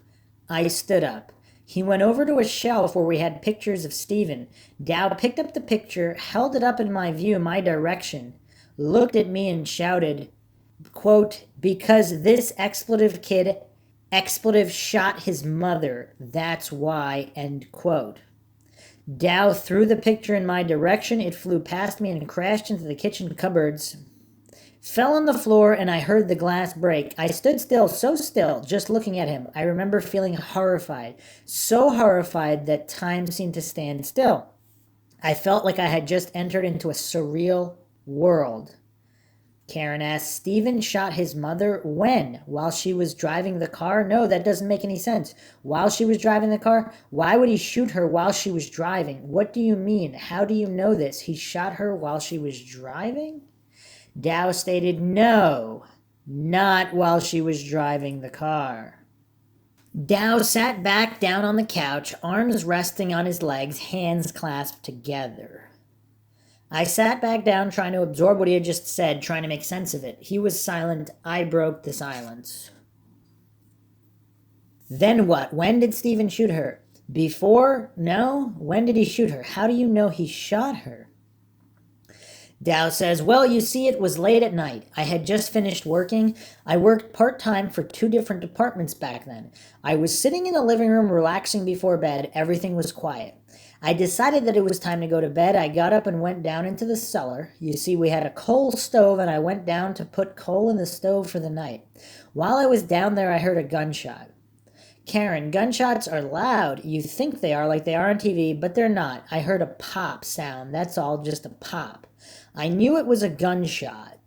I stood up. He went over to a shelf where we had pictures of Stephen. Dow picked up the picture, held it up in my view, my direction, looked at me and shouted, quote, "Because this expletive shot his mother, that's why," end quote. Dow threw the picture in my direction. It flew past me and crashed into the kitchen cupboards, fell on the floor, and I heard the glass break. I stood still, so still, just looking at him. I remember feeling horrified, so horrified that time seemed to stand still. I felt like I had just entered into a surreal world. Karen asked, "Stephen shot his mother when? While she was driving the car?" "No, that doesn't make any sense. While she was driving the car? Why would he shoot her while she was driving? What do you mean? How do you know this? He shot her while she was driving?" Dow stated, "No, not while she was driving the car." Dow sat back down on the couch, arms resting on his legs, hands clasped together. I sat back down, trying to absorb what he had just said, trying to make sense of it. He was silent. I broke the silence. Then what? When did Stephen shoot her? Before? No? When did he shoot her? How do you know he shot her? Dow says, well, you see, it was late at night. I had just finished working. I worked part-time for 2 different departments back then. I was sitting in the living room relaxing before bed. Everything was quiet. I decided that it was time to go to bed. I got up and went down into the cellar. You see, we had a coal stove, and I went down to put coal in the stove for the night. While I was down there, I heard a gunshot. Karen, gunshots are loud. You think they are, like they are on TV, but they're not. I heard a pop sound. That's all, just a pop. I knew it was a gunshot.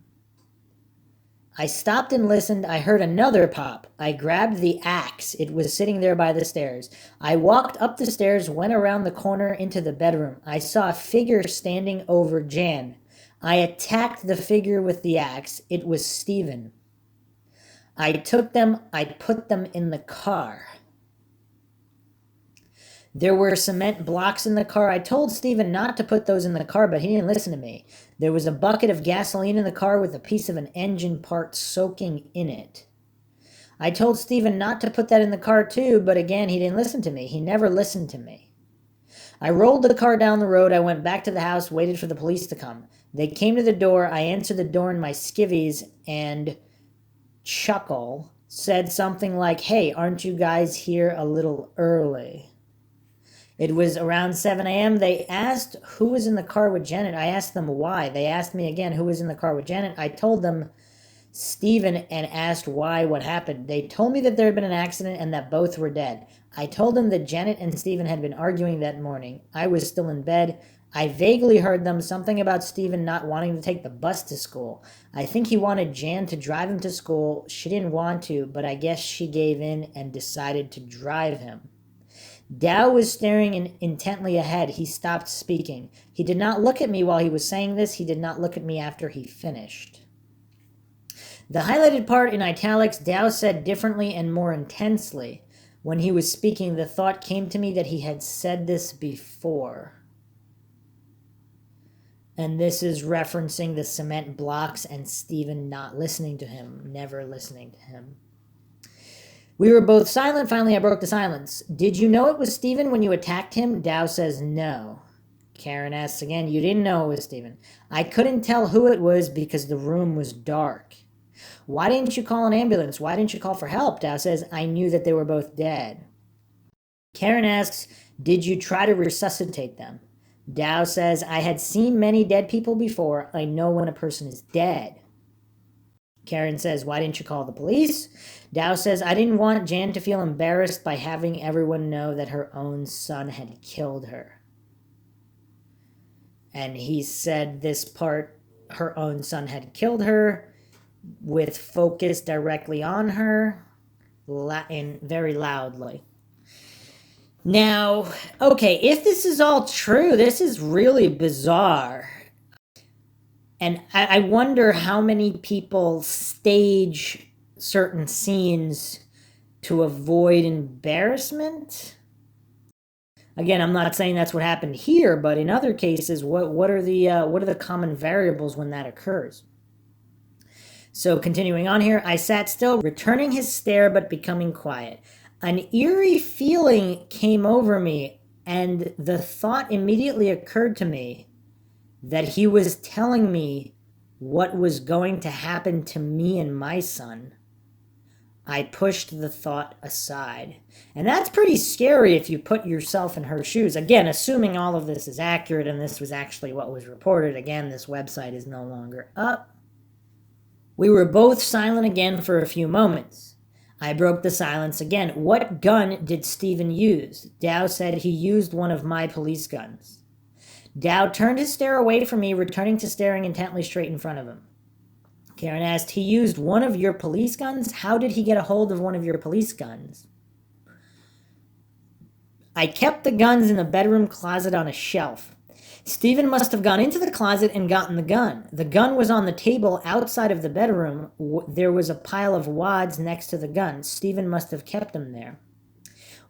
I stopped and listened. I heard another pop. I grabbed the axe. It was sitting there by the stairs. I walked up the stairs, went around the corner into the bedroom. I saw a figure standing over Jan. I attacked the figure with the axe. It was Stephen. I took them. I put them in the car. There were cement blocks in the car. I told Stephen not to put those in the car, but he didn't listen to me. There was a bucket of gasoline in the car with a piece of an engine part soaking in it. I told Stephen not to put that in the car too, but again, he didn't listen to me. He never listened to me. I rolled the car down the road. I went back to the house, waited for the police to come. They came to the door. I answered the door in my skivvies and chuckle said something like, hey, aren't you guys here a little early? It was around 7 a.m. They asked who was in the car with Janet. I asked them why. They asked me again who was in the car with Janet. I told them Stephen and asked why, what happened. They told me that there had been an accident and that both were dead. I told them that Janet and Stephen had been arguing that morning. I was still in bed. I vaguely heard them something about Stephen not wanting to take the bus to school. I think he wanted Jan to drive him to school. She didn't want to, but I guess she gave in and decided to drive him. Dow was staring intently ahead. He stopped speaking. He did not look at me while he was saying this. He did not look at me after he finished. The highlighted part in italics, Dow said differently and more intensely. When he was speaking, the thought came to me that he had said this before. And this is referencing the cement blocks and Stephen not listening to him, never listening to him. We were both silent. Finally, I broke the silence. Did you know it was Stephen when you attacked him? Dow says no. Karen asks again, you didn't know it was Stephen. I couldn't tell who it was because the room was dark. Why didn't you call an ambulance? Why didn't you call for help? Dow says, I knew that they were both dead. Karen asks, did you try to resuscitate them? Dow says, I had seen many dead people before. I know when a person is dead. Karen says, why didn't you call the police? Dow says, I didn't want Jan to feel embarrassed by having everyone know that her own son had killed her. And he said this part, her own son had killed her, with focus directly on her, and very loudly. Now, okay, if this is all true, this is really bizarre. And I wonder how many people stage certain scenes to avoid embarrassment. Again, I'm not saying that's what happened here, but in other cases, what are the common variables when that occurs? So continuing on here, I sat still, returning his stare but becoming quiet. An eerie feeling came over me, and the thought immediately occurred to me that he was telling me what was going to happen to me and my son. I pushed the thought aside. And that's pretty scary if you put yourself in her shoes. Again, assuming all of this is accurate and this was actually what was reported. Again, this website is no longer up. We were both silent again for a few moments. I broke the silence again. What gun did Stephen use? Dow said he used one of my police guns. Dow turned his stare away from me, returning to staring intently straight in front of him. Karen asked, he used one of your police guns? How did he get a hold of one of your police guns? I kept the guns in the bedroom closet on a shelf. Stephen must have gone into the closet and gotten the gun. The gun was on the table outside of the bedroom. There was a pile of wads next to the gun. Stephen must have kept them there.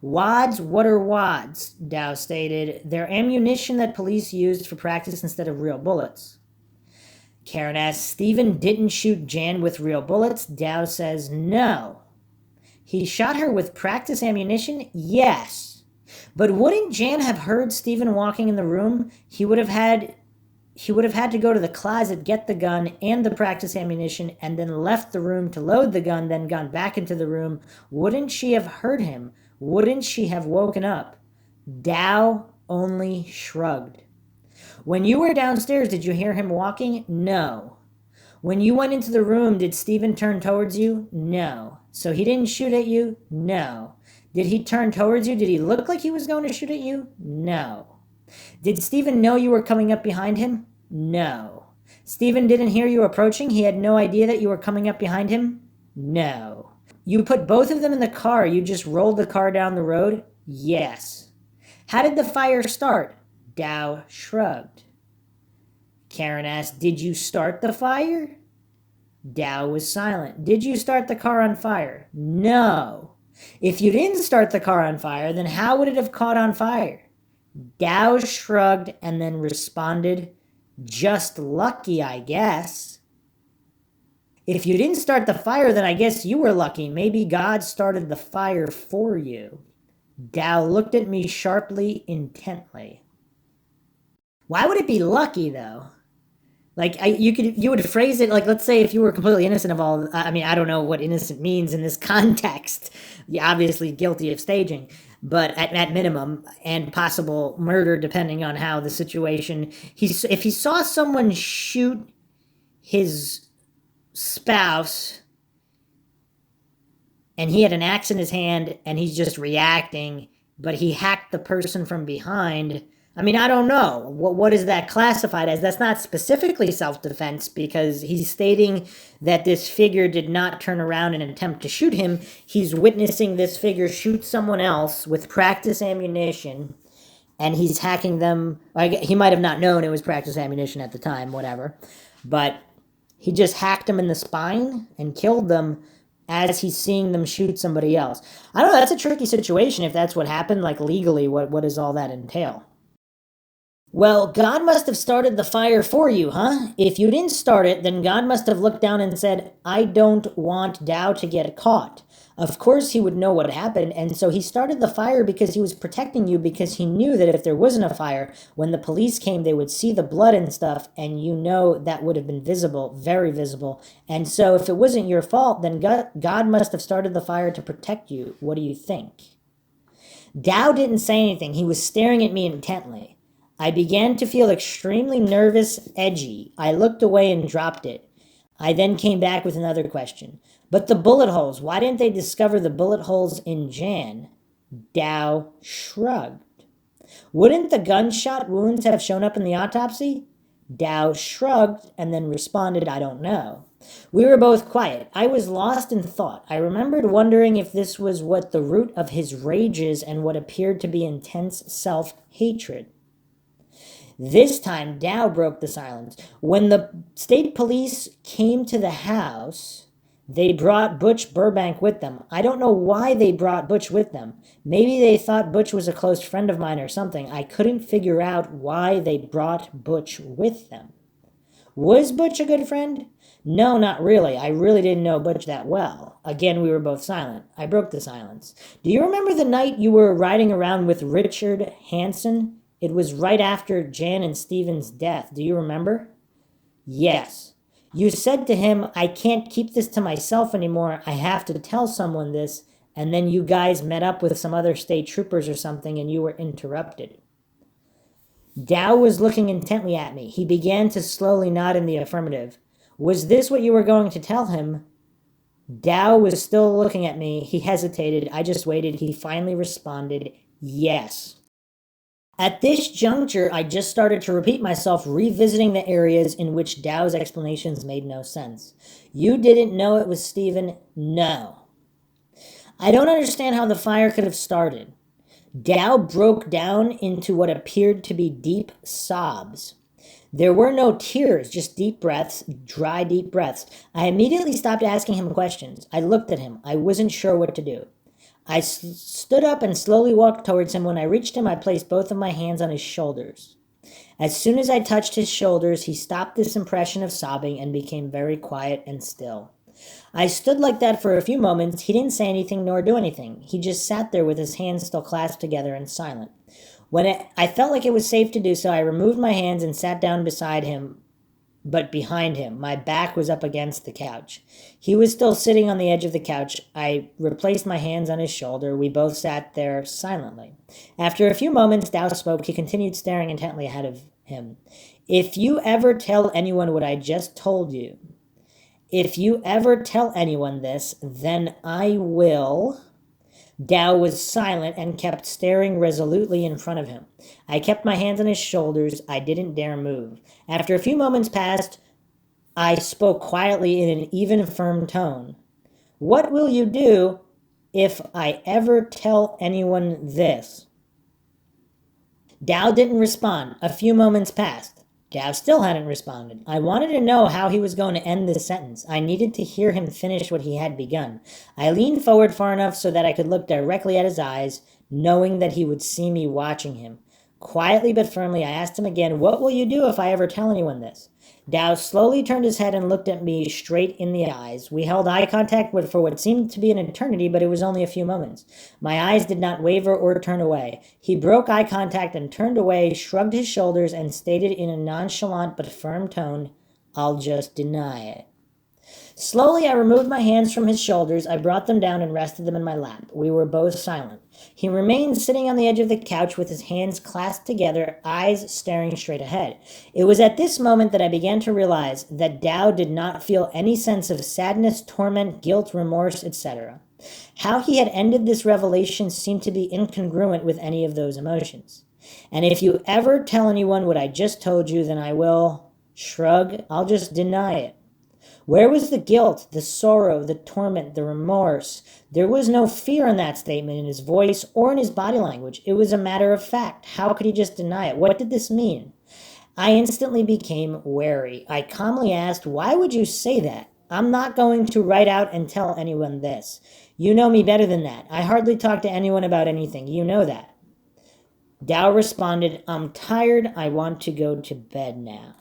Wads? What are wads? Dow stated. They're ammunition that police used for practice instead of real bullets. Karen asks, Stephen didn't shoot Jan with real bullets? Dow says no. He shot her with practice ammunition? Yes. But wouldn't Jan have heard Stephen walking in the room? He would have had to go to the closet, get the gun and the practice ammunition, and then left the room to load the gun, then gone back into the room. Wouldn't she have heard him? Wouldn't she have woken up? Dow only shrugged. When you were downstairs, did you hear him walking? No. When you went into the room, did Stephen turn towards you? No. So he didn't shoot at you? No. Did he turn towards you? Did he look like he was going to shoot at you? No. Did Stephen know you were coming up behind him? No. Stephen didn't hear you approaching? He had no idea that you were coming up behind him? No. You put both of them in the car. You just rolled the car down the road? Yes. How did the fire start? Dow shrugged. Karen asked, did you start the fire? Dow was silent. Did you start the car on fire? No. If you didn't start the car on fire, then how would it have caught on fire? Dow shrugged and then responded, just lucky, I guess. If you didn't start the fire, then I guess you were lucky. Maybe God started the fire for you. Dow looked at me sharply, intently. Why would it be lucky, though? Like, you would phrase it like, let's say if you were completely innocent of all, I mean, I don't know what innocent means in this context. You're obviously guilty of staging, but at minimum, and possible murder, depending on how the situation, if he saw someone shoot his spouse, and he had an axe in his hand, and he's just reacting, but he hacked the person from behind, I mean, I don't know. What is that classified as? That's not specifically self-defense because he's stating that this figure did not turn around and attempt to shoot him. He's witnessing this figure shoot someone else with practice ammunition, and he's hacking them. He might have not known it was practice ammunition at the time, whatever. But he just hacked them in the spine and killed them as he's seeing them shoot somebody else. I don't know. That's a tricky situation if that's what happened. Like, legally, what does all that entail? Well, God must have started the fire for you, huh? If you didn't start it, then God must have looked down and said, I don't want Dow to get caught. Of course he would know what happened, and so he started the fire because he was protecting you, because he knew that if there wasn't a fire, when the police came, they would see the blood and stuff, and you know that would have been visible, very visible. And so if it wasn't your fault, then God must have started the fire to protect you. What do you think? Dow didn't say anything. He was staring at me intently. I began to feel extremely nervous, edgy. I looked away and dropped it. I then came back with another question. But the bullet holes, why didn't they discover the bullet holes in Jan? Dow shrugged. Wouldn't the gunshot wounds have shown up in the autopsy? Dow shrugged and then responded, I don't know. We were both quiet. I was lost in thought. I remembered wondering if this was what the root of his rages and what appeared to be intense self-hatred. This time, Dow broke the silence. When the state police came to the house, they brought Butch Burbank with them. I don't know why they brought Butch with them. Maybe they thought Butch was a close friend of mine or something. I couldn't figure out why they brought Butch with them. Was Butch a good friend? No, not really. I really didn't know Butch that well. Again, we were both silent. I broke the silence. Do you remember the night you were riding around with Richard Hansen? It was right after Jan and Stephen's death. Do you remember? Yes. You said to him, I can't keep this to myself anymore. I have to tell someone this. And then you guys met up with some other state troopers or something and you were interrupted. Dow was looking intently at me. He began to slowly nod in the affirmative. Was this what you were going to tell him? Dow was still looking at me. He hesitated. I just waited. He finally responded, yes. At this juncture, I just started to repeat myself, revisiting the areas in which Dow's explanations made no sense. You didn't know it was Stephen? No. I don't understand how the fire could have started. Dow broke down into what appeared to be deep sobs. There were no tears, just deep breaths, dry, deep breaths. I immediately stopped asking him questions. I looked at him. I wasn't sure what to do. I stood up and slowly walked towards him. When I reached him, I placed both of my hands on his shoulders. As soon as I touched his shoulders, he stopped this impression of sobbing and became very quiet and still. I stood like that for a few moments. He didn't say anything nor do anything. He just sat there with his hands still clasped together and silent. When I felt like it was safe to do so, I removed my hands and sat down beside him, but behind him. My back was up against the couch. He was still sitting on the edge of the couch. I replaced my hands on his shoulder. We both sat there silently. After a few moments, Dow spoke. He continued staring intently ahead of him. If you ever tell anyone what I just told you, if you ever tell anyone this, then I will. Dow was silent and kept staring resolutely in front of him. I kept my hands on his shoulders. I didn't dare move. After a few moments passed, I spoke quietly in an even, firm tone. What will you do if I ever tell anyone this? Dow didn't respond. A few moments passed. Dow still hadn't responded. I wanted to know how he was going to end this sentence. I needed to hear him finish what he had begun. I leaned forward far enough so that I could look directly at his eyes, knowing that he would see me watching him. Quietly but firmly, I asked him again, what will you do if I ever tell anyone this? Dow slowly turned his head and looked at me straight in the eyes. We held eye contact for what seemed to be an eternity, but it was only a few moments. My eyes did not waver or turn away. He broke eye contact and turned away, shrugged his shoulders, and stated in a nonchalant but firm tone, I'll just deny it. Slowly, I removed my hands from his shoulders. I brought them down and rested them in my lap. We were both silent. He remained sitting on the edge of the couch with his hands clasped together, eyes staring straight ahead. It was at this moment that I began to realize that Dow did not feel any sense of sadness, torment, guilt, remorse, etc. How he had ended this revelation seemed to be incongruent with any of those emotions. And if you ever tell anyone what I just told you, then I will, shrug, I'll just deny it. Where was the guilt, the sorrow, the torment, the remorse? There was no fear in that statement in his voice or in his body language. It was a matter of fact. How could he just deny it? What did this mean? I instantly became wary. I calmly asked, why would you say that? I'm not going to write out and tell anyone this. You know me better than that. I hardly talk to anyone about anything. You know that. Dow responded, I'm tired. I want to go to bed now.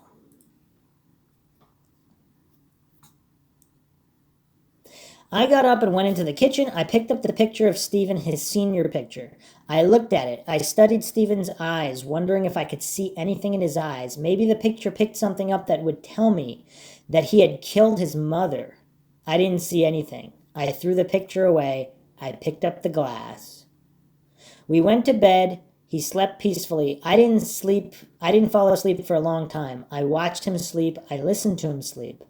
I got up and went into the kitchen. I picked up the picture of Stephen, his senior picture. I looked at it. I studied Stephen's eyes, wondering if I could see anything in his eyes. Maybe the picture picked something up that would tell me that he had killed his mother. I didn't see anything. I threw the picture away. I picked up the glass. We went to bed. He slept peacefully. I didn't fall asleep for a long time. I watched him sleep. I listened to him sleep.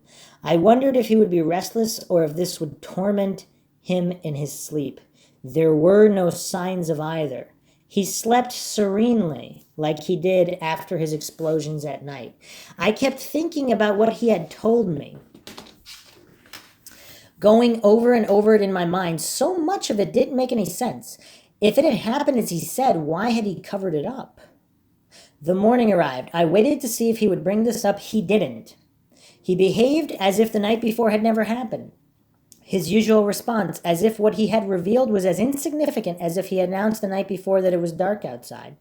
I wondered if he would be restless or if this would torment him in his sleep. There were no signs of either. He slept serenely, like he did after his explosions at night. I kept thinking about what he had told me, going over and over it in my mind. So much of it didn't make any sense. If it had happened as he said, why had he covered it up? The morning arrived. I waited to see if he would bring this up. He didn't. He behaved as if the night before had never happened. His usual response, as if what he had revealed was as insignificant as if he had announced the night before that it was dark outside.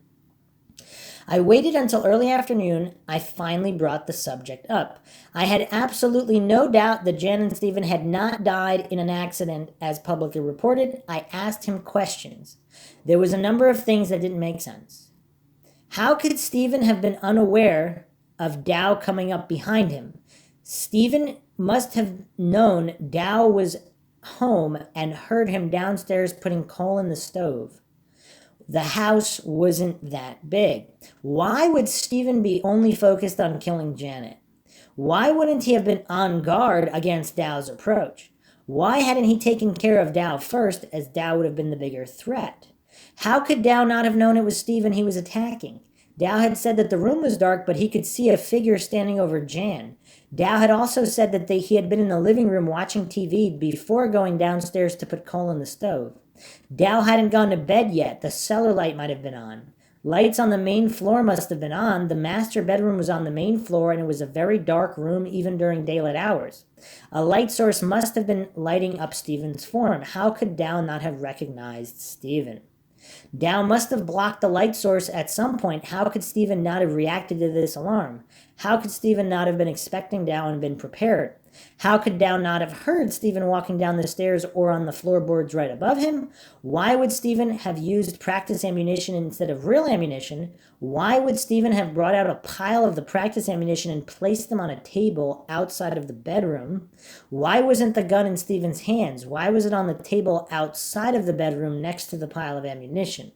I waited until early afternoon. I finally brought the subject up. I had absolutely no doubt that Jan and Stephen had not died in an accident as publicly reported. I asked him questions. There was a number of things that didn't make sense. How could Stephen have been unaware of Dow coming up behind him? Stephen must have known Dow was home and heard him downstairs putting coal in the stove. The house wasn't that big. Why would Stephen be only focused on killing Janet? Why wouldn't he have been on guard against Dow's approach? Why hadn't he taken care of Dow first, as Dow would have been the bigger threat? How could Dow not have known it was Stephen he was attacking? Dow had said that the room was dark, but he could see a figure standing over Jan. Dow had also said that he had been in the living room watching TV before going downstairs to put coal in the stove. Dow hadn't gone to bed yet. The cellar light might have been on. Lights on the main floor must have been on. The master bedroom was on the main floor, and it was a very dark room even during daylight hours. A light source must have been lighting up Stephen's form. How could Dow not have recognized Stephen? Dow must have blocked the light source at some point. How could Stephen not have reacted to this alarm? How could Stephen not have been expecting Dow and been prepared? How could Dow not have heard Stephen walking down the stairs or on the floorboards right above him? Why would Stephen have used practice ammunition instead of real ammunition? Why would Stephen have brought out a pile of the practice ammunition and placed them on a table outside of the bedroom? Why wasn't the gun in Stephen's hands? Why was it on the table outside of the bedroom next to the pile of ammunition?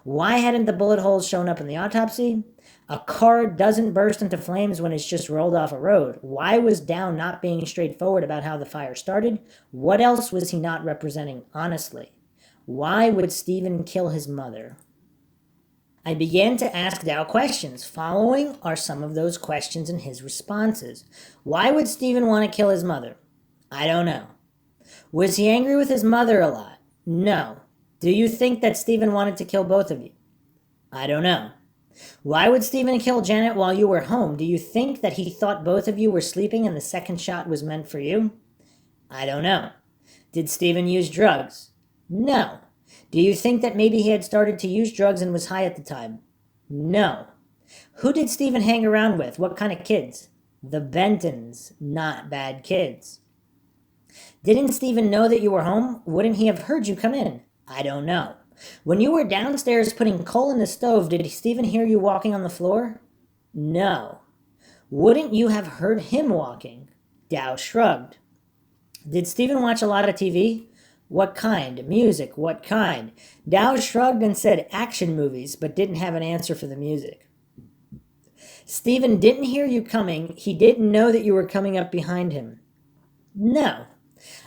Why hadn't the bullet holes shown up in the autopsy? A car doesn't burst into flames when it's just rolled off a road. Why was Dow not being straightforward about how the fire started? What else was he not representing honestly? Why would Stephen kill his mother? I began to ask Dow questions. Following are some of those questions and his responses. Why would Stephen want to kill his mother? I don't know. Was he angry with his mother a lot? No. Do you think that Stephen wanted to kill both of you? I don't know. Why would Stephen kill Janet while you were home? Do you think that he thought both of you were sleeping and the second shot was meant for you? I don't know. Did Stephen use drugs? No. Do you think that maybe he had started to use drugs and was high at the time? No. Who did Stephen hang around with? What kind of kids? The Bentons, not bad kids. Didn't Stephen know that you were home? Wouldn't he have heard you come in? I don't know. When you were downstairs putting coal in the stove, did Stephen hear you walking on the floor? No. Wouldn't you have heard him walking? Dow shrugged. Did Stephen watch a lot of TV? What kind? Music? What kind? Dow shrugged and said action movies, but didn't have an answer for the music. Stephen didn't hear you coming. He didn't know that you were coming up behind him. No.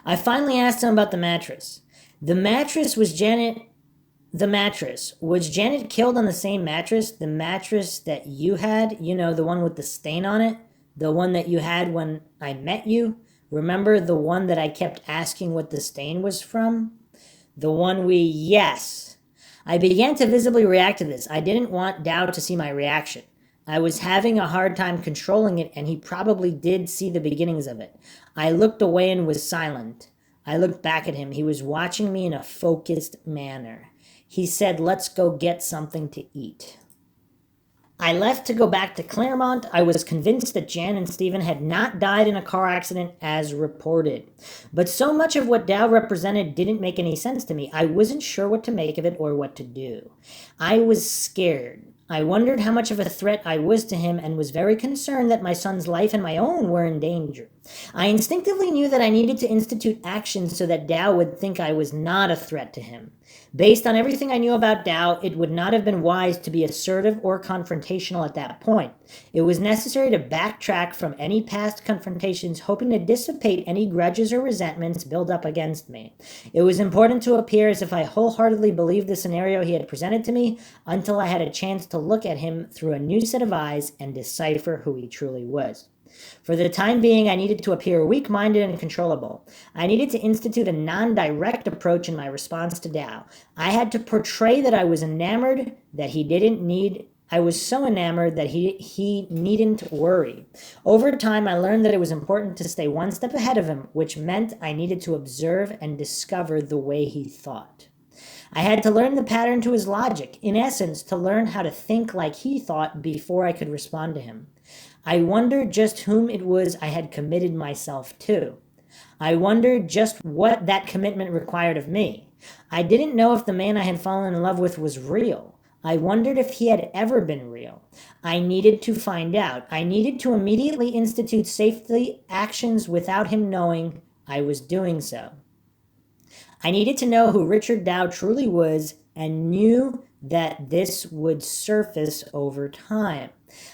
I finally asked him about the mattress. The mattress. Was Janet killed on the same mattress? The mattress that you had? You know, the one with the stain on it? The one that you had when I met you? Remember the one that I kept asking what the stain was from? Yes. I began to visibly react to this. I didn't want Dow to see my reaction. I was having a hard time controlling it, and he probably did see the beginnings of it. I looked away and was silent. I looked back at him. He was watching me in a focused manner. He said, "Let's go get something to eat." I left to go back to Claremont. I was convinced that Jan and Stephen had not died in a car accident as reported. But so much of what Dow represented didn't make any sense to me. I wasn't sure what to make of it or what to do. I was scared. I wondered how much of a threat I was to him and was very concerned that my son's life and my own were in danger. I instinctively knew that I needed to institute actions so that Dow would think I was not a threat to him. Based on everything I knew about Dow, it would not have been wise to be assertive or confrontational at that point. It was necessary to backtrack from any past confrontations, hoping to dissipate any grudges or resentments built up against me. It was important to appear as if I wholeheartedly believed the scenario he had presented to me until I had a chance to look at him through a new set of eyes and decipher who he truly was. For the time being, I needed to appear weak-minded and controllable. I needed to institute a non-direct approach in my response to Dow. I had to portray that I was enamored, that he didn't need... I was so enamored that he needn't worry. Over time, I learned that it was important to stay one step ahead of him, which meant I needed to observe and discover the way he thought. I had to learn the pattern to his logic, in essence, to learn how to think like he thought before I could respond to him. I wondered just whom it was I had committed myself to. I wondered just what that commitment required of me. I didn't know if the man I had fallen in love with was real. I wondered if he had ever been real. I needed to find out. I needed to immediately institute safety actions without him knowing I was doing so. I needed to know who Richard Dow truly was and knew that this would surface over time.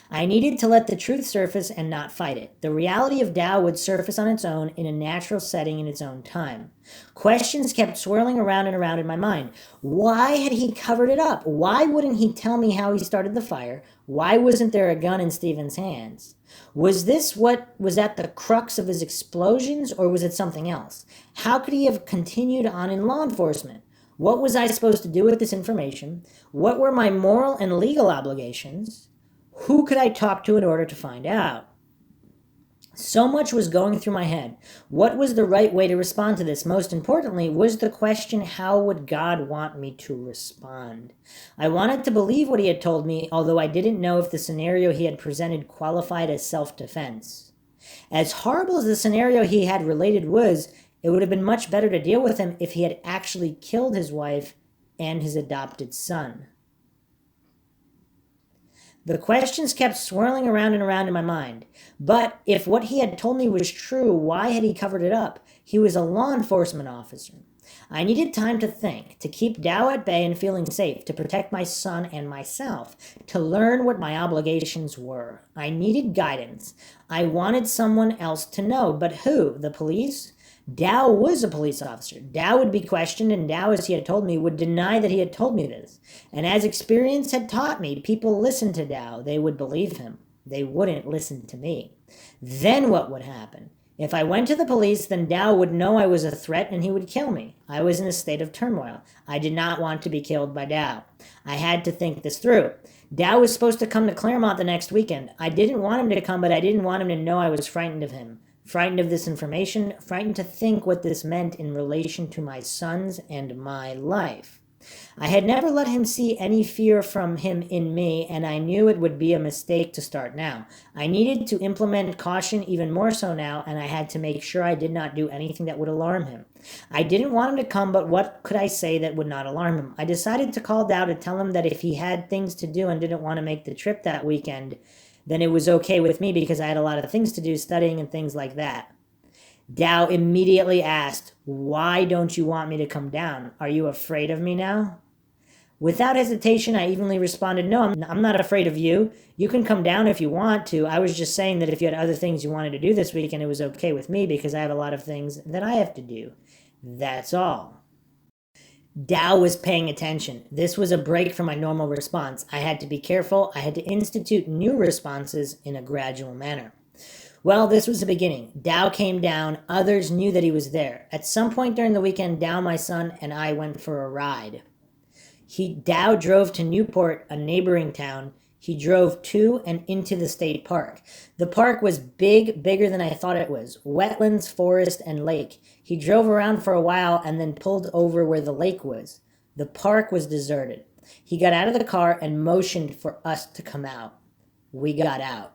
I needed to let the truth surface and not fight it. The reality of Dow would surface on its own in a natural setting in its own time. Questions kept swirling around and around in my mind. Why had he covered it up? Why wouldn't he tell me how he started the fire? Why wasn't there a gun in Stephen's hands? Was this what was at the crux of his explosions, or was it something else? How could he have continued on in law enforcement? What was I supposed to do with this information? What were my moral and legal obligations? Who could I talk to in order to find out? So much was going through my head. What was the right way to respond to this? Most importantly, was the question, how would God want me to respond? I wanted to believe what he had told me, although I didn't know if the scenario he had presented qualified as self-defense. As horrible as the scenario he had related was, it would have been much better to deal with him if he had actually killed his wife and his adopted son. The questions kept swirling around and around in my mind. But if what he had told me was true, why had he covered it up? He was a law enforcement officer. I needed time to think, to keep Dow at bay and feeling safe, to protect my son and myself, to learn what my obligations were. I needed guidance. I wanted someone else to know, but who? The police? Dow was a police officer. Dow would be questioned, and Dow, as he had told me, would deny that he had told me this. And as experience had taught me, people listened to Dow. They would believe him. They wouldn't listen to me. Then what would happen? If I went to the police, then Dow would know I was a threat and he would kill me. I was in a state of turmoil. I did not want to be killed by Dow. I had to think this through. Dow was supposed to come to Claremont the next weekend. I didn't want him to come, but I didn't want him to know I was frightened of him. Frightened of this information, frightened to think what this meant in relation to my sons and my life. I had never let him see any fear from him in me, and I knew it would be a mistake to start now. I needed to implement caution even more so now, and I had to make sure I did not do anything that would alarm him. I didn't want him to come, but what could I say that would not alarm him? I decided to call Dow to tell him that if he had things to do and didn't want to make the trip that weekend, then it was okay with me because I had a lot of things to do, studying and things like that. Dow immediately asked, "Why don't you want me to come down? Are you afraid of me now?" Without hesitation, I evenly responded, "No, I'm not afraid of you. You can come down if you want to. I was just saying that if you had other things you wanted to do this weekend, it was okay with me because I have a lot of things that I have to do. That's all." Dow was paying attention. This was a break from my normal response. I had to be careful. I had to institute new responses in a gradual manner. Well, this was the beginning. Dow came down. Others knew that he was there. At some point during the weekend, Dow, my son, and I went for a ride. Dow drove to Newport, a neighboring town. He drove to and into the state park. The park was big, bigger than I thought it was. Wetlands, forest, and lake. He drove around for a while and then pulled over where the lake was. The park was deserted. He got out of the car and motioned for us to come out. We got out.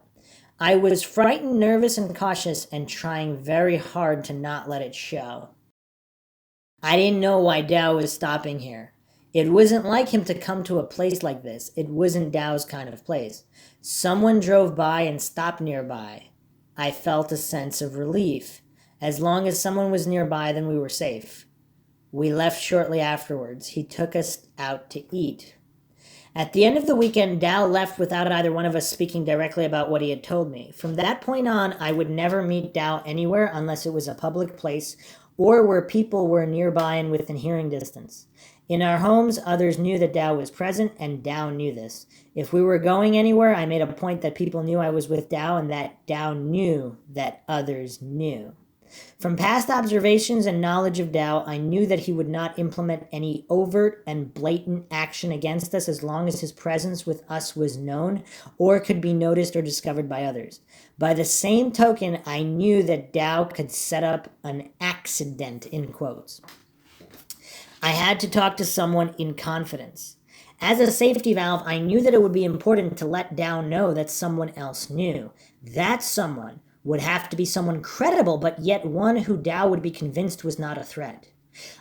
I was frightened, nervous, and cautious, and trying very hard to not let it show. I didn't know why Dow was stopping here. It wasn't like him to come to a place like this. It wasn't Dow's kind of place. Someone drove by and stopped nearby. I felt a sense of relief. As long as someone was nearby, then we were safe. We left shortly afterwards. He took us out to eat. At the end of the weekend, Dow left without either one of us speaking directly about what he had told me. From that point on, I would never meet Dow anywhere unless it was a public place or where people were nearby and within hearing distance. In our homes, others knew that Dow was present, and Dow knew this. If we were going anywhere, I made a point that people knew I was with Dow and that Dow knew that others knew. From past observations and knowledge of Dow, I knew that he would not implement any overt and blatant action against us as long as his presence with us was known or could be noticed or discovered by others. By the same token, I knew that Dow could set up an accident, in quotes. I had to talk to someone in confidence. As a safety valve, I knew that it would be important to let Dow know that someone else knew. That someone would have to be someone credible, but yet one who Dow would be convinced was not a threat.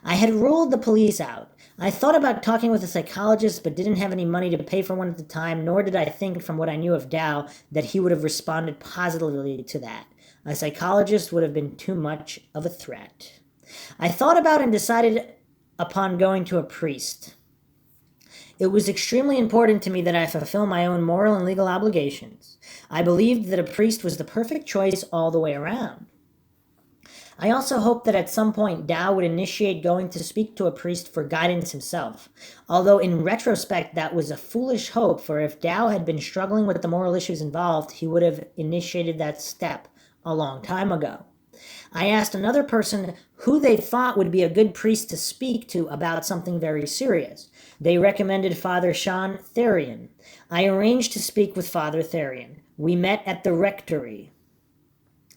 I had ruled the police out. I thought about talking with a psychologist, but didn't have any money to pay for one at the time, nor did I think, from what I knew of Dow, that he would have responded positively to that. A psychologist would have been too much of a threat. I thought about and decided upon going to a priest. It was extremely important to me that I fulfill my own moral and legal obligations. I believed that a priest was the perfect choice all the way around. I also hoped that at some point Dow would initiate going to speak to a priest for guidance himself. Although in retrospect that was a foolish hope, for if Dow had been struggling with the moral issues involved, he would have initiated that step a long time ago. I asked another person who they thought would be a good priest to speak to about something very serious. They recommended Father Sean Therian. I arranged to speak with Father Therian. We met at the rectory.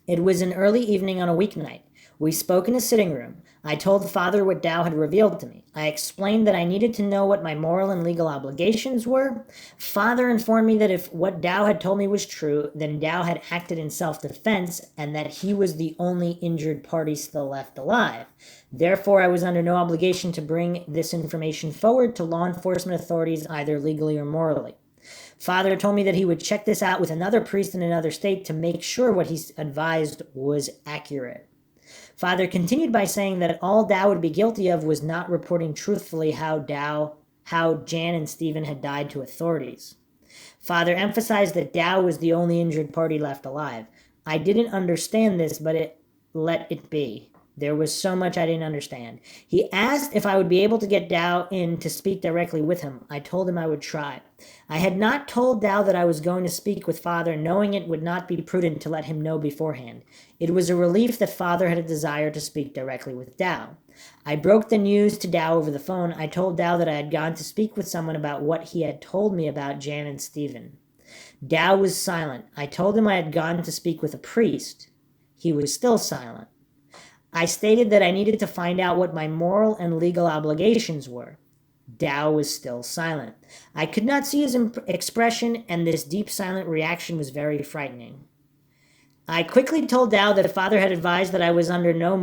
It was an early evening on a weeknight. We spoke in a sitting room. I told Father what Dow had revealed to me. I explained that I needed to know what my moral and legal obligations were. Father informed me that if what Dow had told me was true, then Dow had acted in self-defense and that he was the only injured party still left alive. Therefore, I was under no obligation to bring this information forward to law enforcement authorities either legally or morally. Father told me that he would check this out with another priest in another state to make sure what he advised was accurate. Father continued by saying that all Dow would be guilty of was not reporting truthfully how Jan and Stephen had died to authorities. Father emphasized that Dow was the only injured party left alive. I didn't understand this, but let it be. There was so much I didn't understand. He asked if I would be able to get Dow in to speak directly with him. I told him I would try. I had not told Dow that I was going to speak with Father, knowing it would not be prudent to let him know beforehand. It was a relief that Father had a desire to speak directly with Dow. I broke the news to Dow over the phone. I told Dow that I had gone to speak with someone about what he had told me about Jan and Stephen. Dow was silent. I told him I had gone to speak with a priest. He was still silent. I stated that I needed to find out what my moral and legal obligations were. Dow was still silent. I could not see his expression, and this deep silent reaction was very frightening. I quickly told Dow that Father had advised that I was under no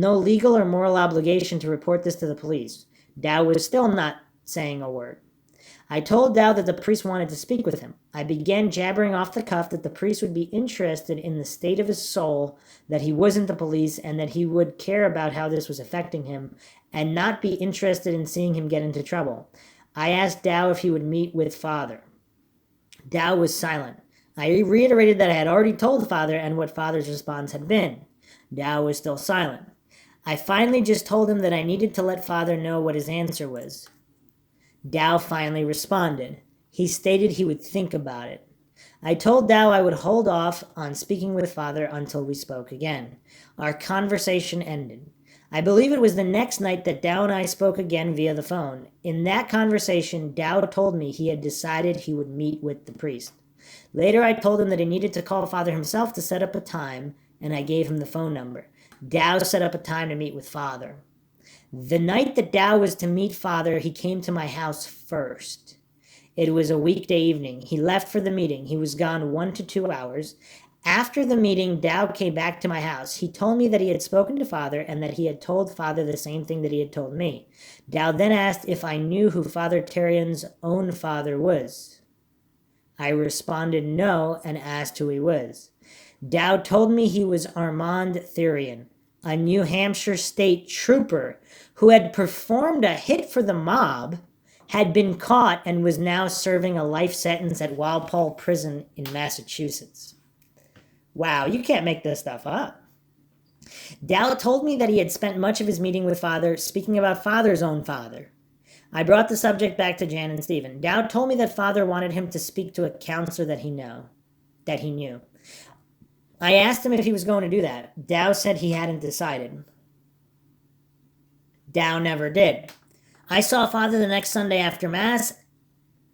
legal or moral obligation to report this to the police. Dow was still not saying a word. I told Dow that the priest wanted to speak with him. I began jabbering off the cuff that the priest would be interested in the state of his soul, that he wasn't the police, and that he would care about how this was affecting him, and not be interested in seeing him get into trouble. I asked Dow if he would meet with Father. Dow was silent. I reiterated that I had already told Father and what Father's response had been. Dow was still silent. I finally just told him that I needed to let Father know what his answer was. Dow finally responded. He stated he would think about it. I told Dow I would hold off on speaking with Father until we spoke again. Our conversation ended. I believe it was the next night that Dow and I spoke again via the phone. In that conversation, Dow told me he had decided he would meet with the priest. Later, I told him that he needed to call Father himself to set up a time, and I gave him the phone number. Dow set up a time to meet with Father. The night that Dow was to meet Father, he came to my house first. It was a weekday evening. He left for the meeting. He was gone 1 to 2 hours. After the meeting, Dow came back to my house. He told me that he had spoken to Father and that he had told Father the same thing that he had told me. Dow then asked if I knew who Father Terrian's own father was. I responded no and asked who he was. Dow told me he was Armand Therian, a New Hampshire state trooper who had performed a hit for the mob, had been caught, and was now serving a life sentence at Walpole Prison in Massachusetts. Wow, you can't make this stuff up. Dow told me that he had spent much of his meeting with Father speaking about Father's own father. I brought the subject back to Jan and Stephen. Dow told me that Father wanted him to speak to a counselor that he knew. I asked him if he was going to do that. Dow said he hadn't decided. Dow never did. I saw Father the next Sunday after Mass.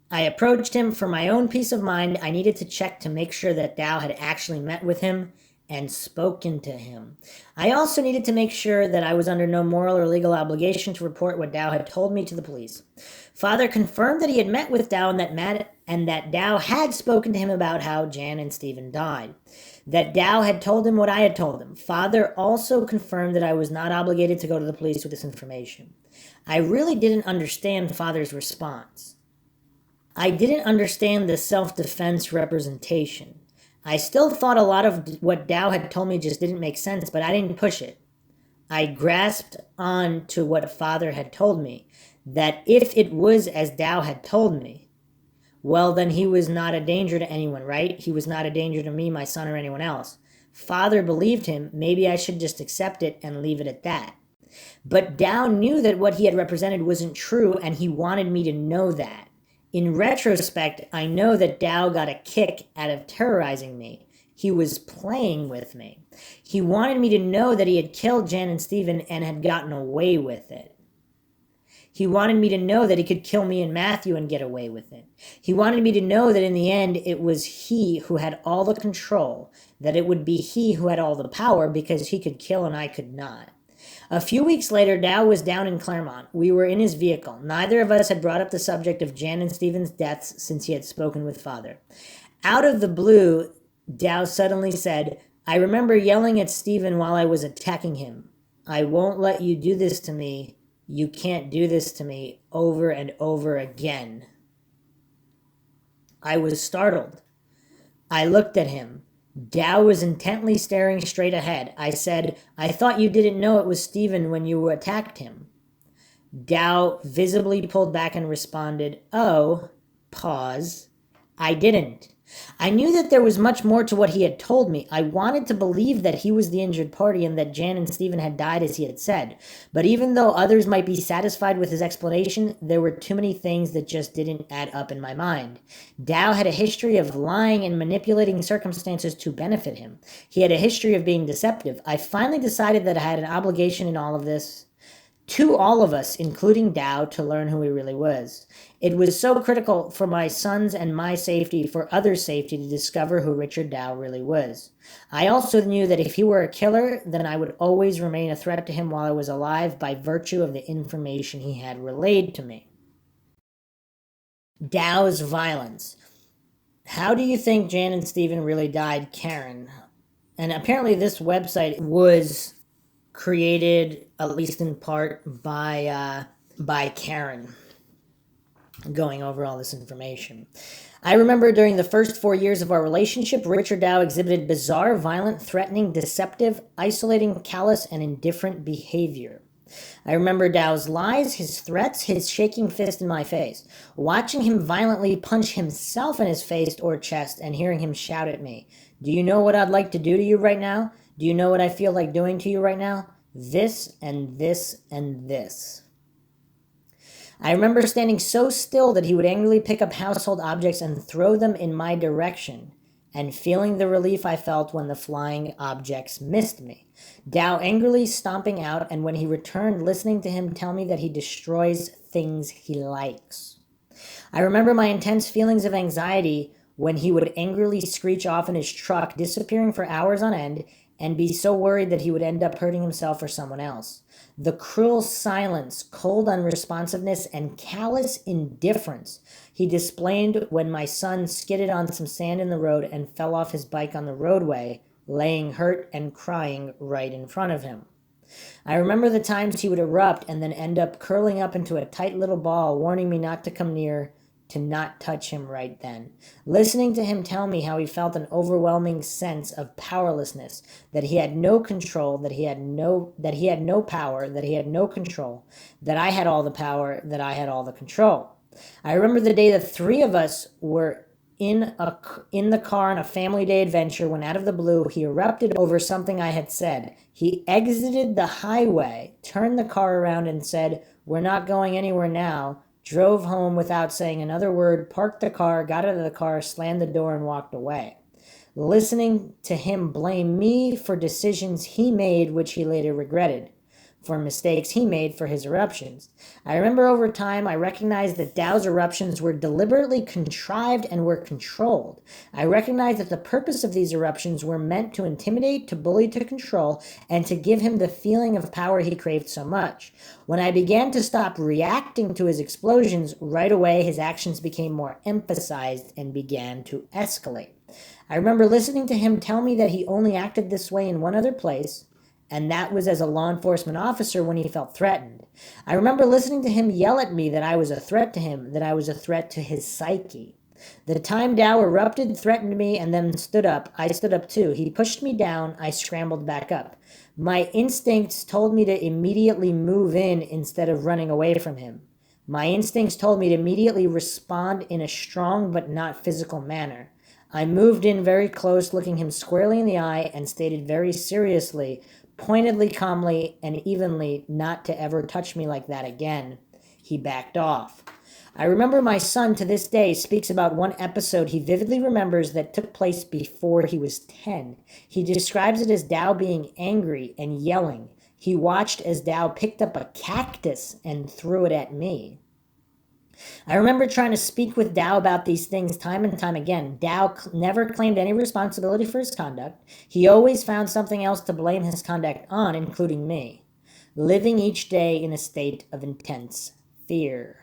I approached him. For my own peace of mind, I needed to check to make sure that Dow had actually met with him and spoken to him. I also needed to make sure that I was under no moral or legal obligation to report what Dow had told me to the police. Father confirmed that he had met with Dow and that Dow had spoken to him about how Jan and Stephen died. That Dow had told him what I had told him. Father also confirmed that I was not obligated to go to the police with this information. I really didn't understand Father's response. I didn't understand the self-defense representation. I still thought a lot of what Dow had told me just didn't make sense, but I didn't push it. I grasped on to what Father had told me, that if it was as Dow had told me, well, then he was not a danger to anyone, right? He was not a danger to me, my son, or anyone else. Father believed him. Maybe I should just accept it and leave it at that. But Dow knew that what he had represented wasn't true, and he wanted me to know that. In retrospect, I know that Dow got a kick out of terrorizing me. He was playing with me. He wanted me to know that he had killed Jan and Stephen and had gotten away with it. He wanted me to know that he could kill me and Matthew and get away with it. He wanted me to know that in the end it was he who had all the control, that it would be he who had all the power because he could kill and I could not. A few weeks later, Dow was down in Claremont. We were in his vehicle. Neither of us had brought up the subject of Jan and Stephen's deaths since he had spoken with Father. Out of the blue, Dow suddenly said, "I remember yelling at Stephen while I was attacking him. I won't let you do this to me. You can't do this to me," over and over again. I was startled. I looked at him. Dow was intently staring straight ahead. I said, "I thought you didn't know it was Stephen when you attacked him." Dow visibly pulled back and responded, "Oh," pause, "I didn't." I knew that there was much more to what he had told me. I wanted to believe that he was the injured party and that Jan and Stephen had died as he had said. But even though others might be satisfied with his explanation, there were too many things that just didn't add up in my mind. Dow had a history of lying and manipulating circumstances to benefit him. He had a history of being deceptive. I finally decided that I had an obligation in all of this, to all of us, including Dow, to learn who he really was. It was so critical for my son's and my safety, for others' safety, to discover who Richard Dow really was. I also knew that if he were a killer, then I would always remain a threat to him while I was alive by virtue of the information he had relayed to me. Dow's violence. How do you think Jan and Stephen really died, Karen? And apparently this website was created, at least in part, by Karen, going over all this information. I remember during the first 4 years of our relationship, Richard Dow exhibited bizarre, violent, threatening, deceptive, isolating, callous, and indifferent behavior. I remember Dow's lies, his threats, his shaking fist in my face, watching him violently punch himself in his face or chest, and hearing him shout at me, "Do you know what I'd like to do to you right now? Do you know what I feel like doing to you right now? This and this and this." I remember standing so still that he would angrily pick up household objects and throw them in my direction, and feeling the relief I felt when the flying objects missed me. Dow angrily stomping out, and when he returned, listening to him tell me that he destroys things he likes. I remember my intense feelings of anxiety when he would angrily screech off in his truck, disappearing for hours on end, and be so worried that he would end up hurting himself or someone else. The cruel silence, cold unresponsiveness, and callous indifference he displayed when my son skidded on some sand in the road and fell off his bike on the roadway, laying hurt and crying right in front of him. I remember the times he would erupt and then end up curling up into a tight little ball, warning me not to come near, to not touch him right then. Listening to him tell me how he felt an overwhelming sense of powerlessness, that he had no control, that he had no power, that he had no control, that I had all the power, that I had all the control. I remember the day the three of us were in the car on a family day adventure when out of the blue he erupted over something I had said. He exited the highway, turned the car around and said, "We're not going anywhere now," drove home without saying another word, parked the car, got out of the car, slammed the door, and walked away. Listening to him blame me for decisions he made which he later regretted, for mistakes he made for his eruptions. I remember over time I recognized that Dow's eruptions were deliberately contrived and were controlled. I recognized that the purpose of these eruptions were meant to intimidate, to bully, to control, and to give him the feeling of power he craved so much. When I began to stop reacting to his explosions, right away his actions became more emphasized and began to escalate. I remember listening to him tell me that he only acted this way in one other place, and that was as a law enforcement officer when he felt threatened. I remember listening to him yell at me that I was a threat to him, that I was a threat to his psyche. The time Dow erupted, threatened me, and then stood up, I stood up too. He pushed me down, I scrambled back up. My instincts told me to immediately move in instead of running away from him. My instincts told me to immediately respond in a strong but not physical manner. I moved in very close, looking him squarely in the eye, and stated very seriously, pointedly, calmly, and evenly, not to ever touch me like that again. He backed off. I remember my son to this day speaks about one episode he vividly remembers that took place before he was 10. He describes it as Dao being angry and yelling. He watched as Dao picked up a cactus and threw it at me. I remember trying to speak with Dao about these things time and time again. Dao never claimed any responsibility for his conduct. He always found something else to blame his conduct on, including me, living each day in a state of intense fear.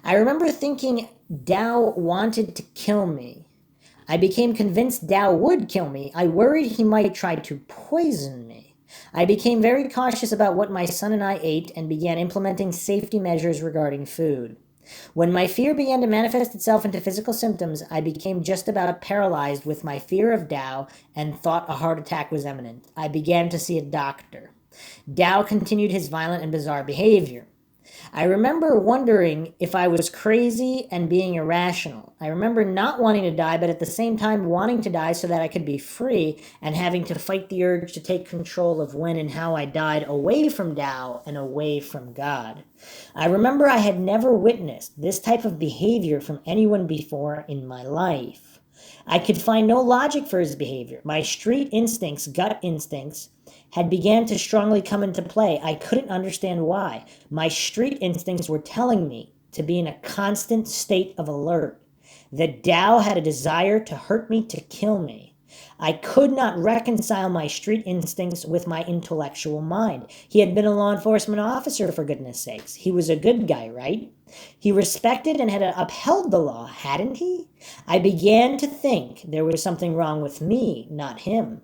I remember thinking Dao wanted to kill me. I became convinced Dao would kill me. I worried he might try to poison me. I became very cautious about what my son and I ate and began implementing safety measures regarding food. When my fear began to manifest itself into physical symptoms, I became just about paralyzed with my fear of Dao and thought a heart attack was imminent. I began to see a doctor. Dao continued his violent and bizarre behavior. I remember wondering if I was crazy and being irrational. I remember not wanting to die, but at the same time wanting to die so that I could be free and having to fight the urge to take control of when and how I died away from Tao and away from God. I remember I had never witnessed this type of behavior from anyone before in my life. I could find no logic for his behavior. My street instincts, gut instincts, had began to strongly come into play. I couldn't understand why. My street instincts were telling me to be in a constant state of alert, that Tao had a desire to hurt me, to kill me. I could not reconcile my street instincts with my intellectual mind. He had been a law enforcement officer, for goodness sakes. He was a good guy, right? He respected and had upheld the law, hadn't he? I began to think there was something wrong with me, not him.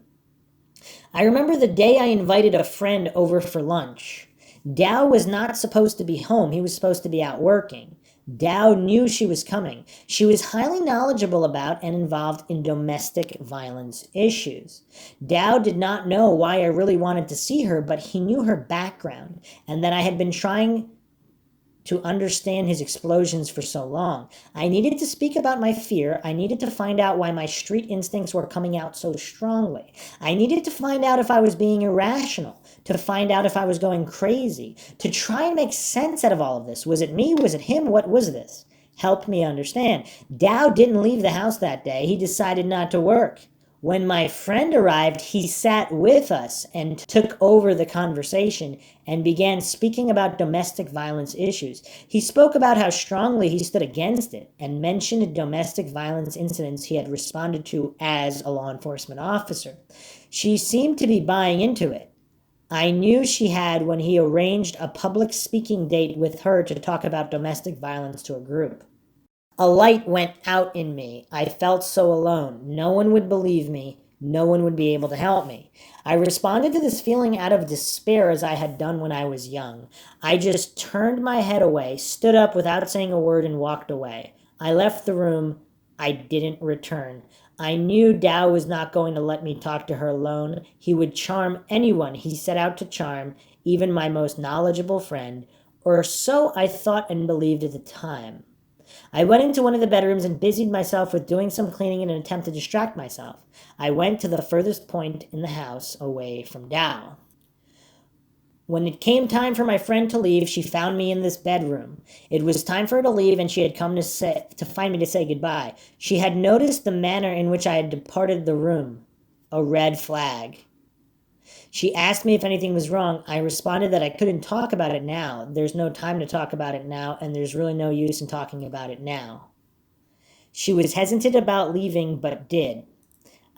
I remember the day I invited a friend over for lunch. Tao was not supposed to be home. He was supposed to be out working. Tao knew she was coming. She was highly knowledgeable about and involved in domestic violence issues. Tao did not know why I really wanted to see her, but he knew her background and that I had been trying to understand his explosions for so long. I needed to speak about my fear. I needed to find out why my street instincts were coming out so strongly. I needed to find out if I was being irrational, to find out if I was going crazy, to try and make sense out of all of this. Was it me? Was it him? What was this? Help me understand. Tao didn't leave the house that day. He decided not to work. When my friend arrived, he sat with us and took over the conversation and began speaking about domestic violence issues. He spoke about how strongly he stood against it and mentioned domestic violence incidents he had responded to as a law enforcement officer. She seemed to be buying into it. I knew she had when he arranged a public speaking date with her to talk about domestic violence to a group. A light went out in me. I felt so alone. No one would believe me. No one would be able to help me. I responded to this feeling out of despair as I had done when I was young. I just turned my head away, stood up without saying a word, and walked away. I left the room. I didn't return. I knew Tao was not going to let me talk to her alone. He would charm anyone he set out to charm, even my most knowledgeable friend, or so I thought and believed at the time. I went into one of the bedrooms and busied myself with doing some cleaning in an attempt to distract myself. I went to the furthest point in the house away from Tao. When it came time for my friend to leave, she found me in this bedroom. It was time for her to leave, and she had come to find me to say goodbye. She had noticed the manner in which I had departed the room. A red flag. She asked me if anything was wrong. I responded that I couldn't talk about it now. There's no time to talk about it now, and there's really no use in talking about it now. She was hesitant about leaving, but did.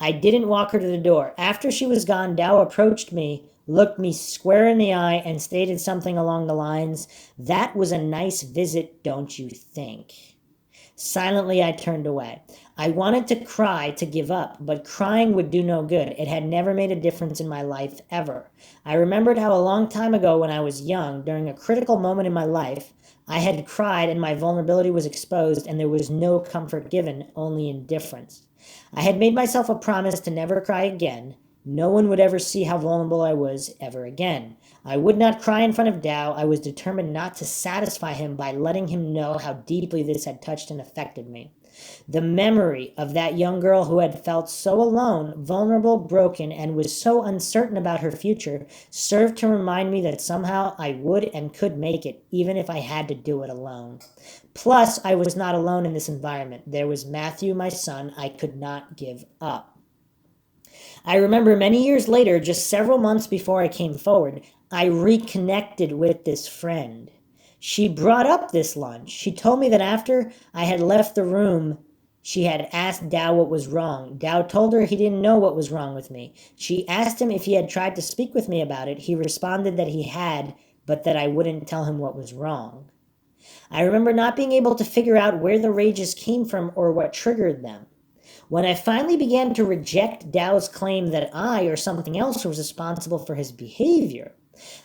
I didn't walk her to the door. After she was gone, Tao approached me, looked me square in the eye, and stated something along the lines, "That was a nice visit, don't you think?" Silently, I turned away. I wanted to cry, to give up, but crying would do no good. It had never made a difference in my life, ever. I remembered how a long time ago when I was young, during a critical moment in my life, I had cried and my vulnerability was exposed and there was no comfort given, only indifference. I had made myself a promise to never cry again, No one would ever see how vulnerable I was ever again. I would not cry in front of Dow. I was determined not to satisfy him by letting him know how deeply this had touched and affected me. The memory of that young girl who had felt so alone, vulnerable, broken, and was so uncertain about her future served to remind me that somehow I would and could make it, even if I had to do it alone. Plus, I was not alone in this environment. There was Matthew, my son. I could not give up. I remember many years later, just several months before I came forward, I reconnected with this friend. She brought up this lunch. She told me that after I had left the room, she had asked Dow what was wrong. Dow told her he didn't know what was wrong with me. She asked him if he had tried to speak with me about it. He responded that he had, but that I wouldn't tell him what was wrong. I remember not being able to figure out where the rages came from or what triggered them. When I finally began to reject Dow's claim that I or something else was responsible for his behavior,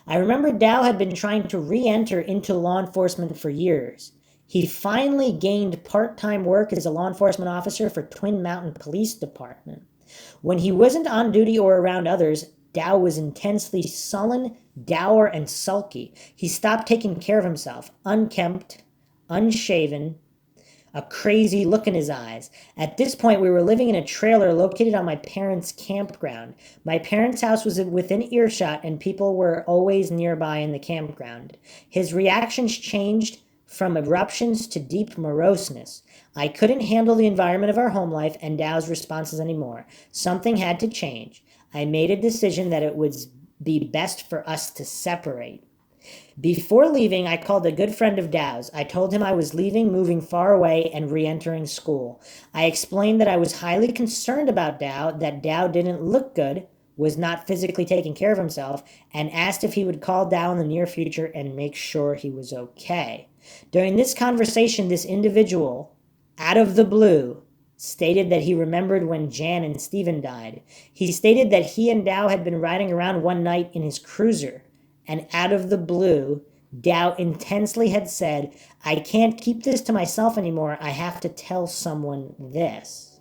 I remember Dow had been trying to re-enter into law enforcement for years. He finally gained part-time work as a law enforcement officer for Twin Mountain Police Department. When he wasn't on duty or around others, Dow was intensely sullen, dour, and sulky. He stopped taking care of himself, unkempt, unshaven, a crazy look in his eyes. At this point, we were living in a trailer located on my parents' campground. My parents' house was within earshot, and people were always nearby in the campground. His reactions changed from eruptions to deep moroseness. I couldn't handle the environment of our home life and Dow's responses anymore. Something had to change. I made a decision that it would be best for us to separate. Before leaving, I called a good friend of Dow's. I told him I was leaving, moving far away, and re-entering school. I explained that I was highly concerned about Dow, that Dow didn't look good, was not physically taking care of himself, and asked if he would call Dow in the near future and make sure he was okay. During this conversation, this individual, out of the blue, stated that he remembered when Jan and Stephen died. He stated that he and Dow had been riding around one night in his cruiser, and out of the blue, Dow intensely had said, "I can't keep this to myself anymore. I have to tell someone this."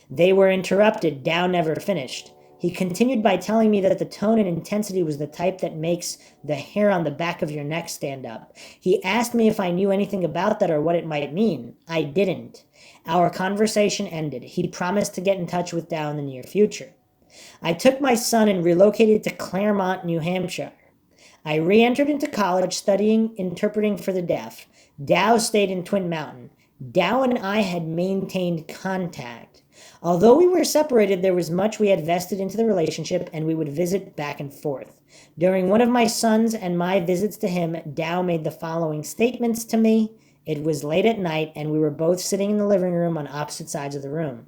They were interrupted. Dow never finished. He continued by telling me that the tone and intensity was the type that makes the hair on the back of your neck stand up. He asked me if I knew anything about that or what it might mean. I didn't. Our conversation ended. He promised to get in touch with Dow in the near future. I took my son and relocated to Claremont, New Hampshire. I re-entered into college studying interpreting for the deaf. Dow stayed in Twin Mountain. Dow and I had maintained contact. Although we were separated, there was much we had vested into the relationship, and we would visit back and forth. During one of my son's and my visits to him, Dow made the following statements to me. It was late at night, and we were both sitting in the living room on opposite sides of the room.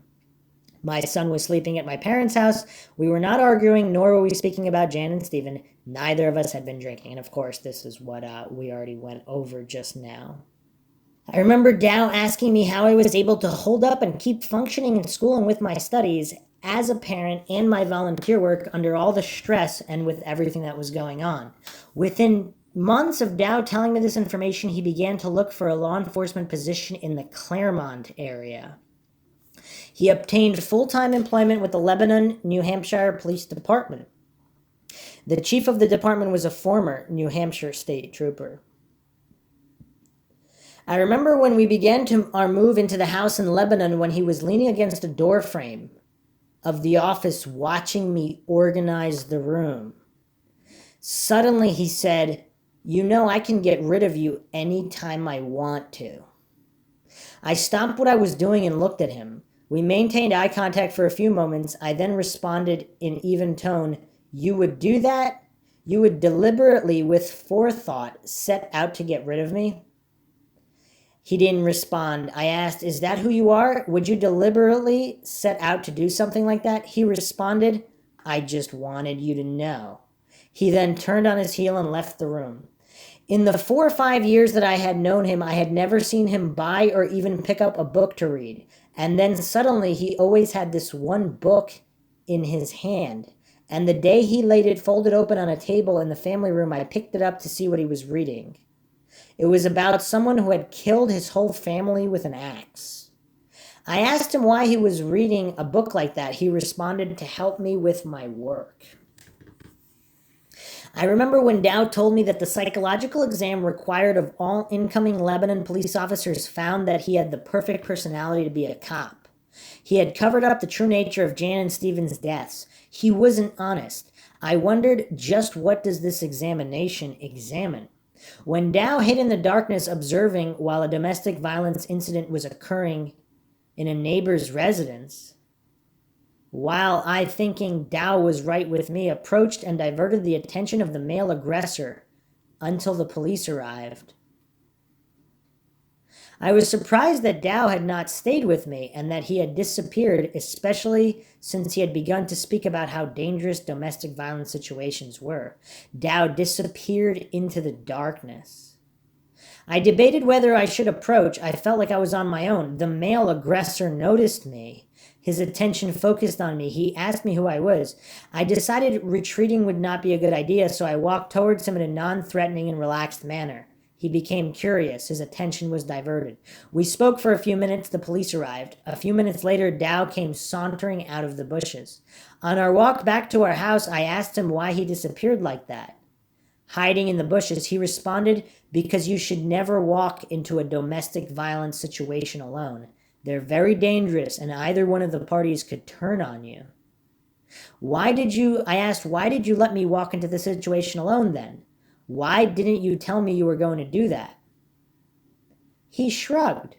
My son was sleeping at my parents' house. We were not arguing, nor were we speaking about Jan and Stephen. Neither of us had been drinking. And of course, this is what we already went over just now. I remember Dow asking me how I was able to hold up and keep functioning in school and with my studies as a parent and my volunteer work under all the stress and with everything that was going on. Within months of Dow telling me this information, he began to look for a law enforcement position in the Claremont area. He obtained full-time employment with the Lebanon, New Hampshire Police Department. The chief of the department was a former New Hampshire state trooper. I remember when we began our move into the house in Lebanon when he was leaning against a door frame of the office watching me organize the room. Suddenly he said, "You know I can get rid of you anytime I want to." I stopped what I was doing and looked at him. We maintained eye contact for a few moments. I then responded in even tone, "You would do that? You would deliberately, with forethought, set out to get rid of me?" He didn't respond. I asked, "Is that who you are? Would you deliberately set out to do something like that?" He responded, "I just wanted you to know." He then turned on his heel and left the room. In the 4 or 5 years that I had known him, I had never seen him buy or even pick up a book to read. And then suddenly he always had this one book in his hand. And the day he laid it folded open on a table in the family room, I picked it up to see what he was reading. It was about someone who had killed his whole family with an axe. I asked him why he was reading a book like that. He responded, to help me with my work. I remember when Dow told me that the psychological exam required of all incoming Lebanon police officers found that he had the perfect personality to be a cop. He had covered up the true nature of Jan and Stephen's deaths. He wasn't honest. I wondered, just what does this examination examine? When Dow hid in the darkness observing while a domestic violence incident was occurring in a neighbor's residence, while I, thinking Dow was right with me, approached and diverted the attention of the male aggressor until the police arrived. I was surprised that Dow had not stayed with me and that he had disappeared, especially since he had begun to speak about how dangerous domestic violence situations were. Dow disappeared into the darkness. I debated whether I should approach. I felt like I was on my own. The male aggressor noticed me. His attention focused on me. He asked me who I was. I decided retreating would not be a good idea, so I walked towards him in a non-threatening and relaxed manner. He became curious. His attention was diverted. We spoke for a few minutes. The police arrived. A few minutes later, Dow came sauntering out of the bushes. On our walk back to our house, I asked him why he disappeared like that. Hiding in the bushes, he responded, because you should never walk into a domestic violence situation alone. They're very dangerous, and either one of the parties could turn on you. I asked, why did you let me walk into the situation alone then? Why didn't you tell me you were going to do that? He shrugged.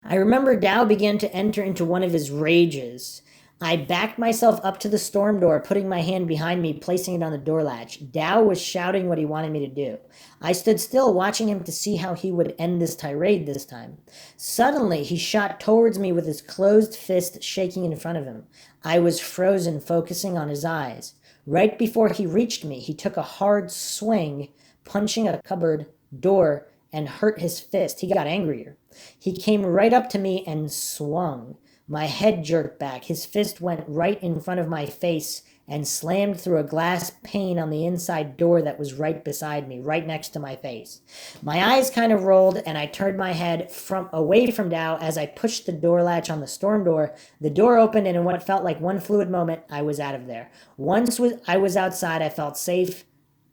I remember Dow began to enter into one of his rages. I backed myself up to the storm door, putting my hand behind me, placing it on the door latch. Dow was shouting what he wanted me to do. I stood still, watching him to see how he would end this tirade this time. Suddenly, he shot towards me with his closed fist shaking in front of him. I was frozen, focusing on his eyes. Right before he reached me, he took a hard swing, punching a cupboard door, and hurt his fist. He got angrier. He came right up to me and swung. My head jerked back. His fist went right in front of my face and slammed through a glass pane on the inside door that was right beside me, right next to my face. My eyes kind of rolled, and I turned my head away from Dow as I pushed the door latch on the storm door. The door opened, and in what felt like one fluid moment, I was out of there. Once I was outside, I felt safe.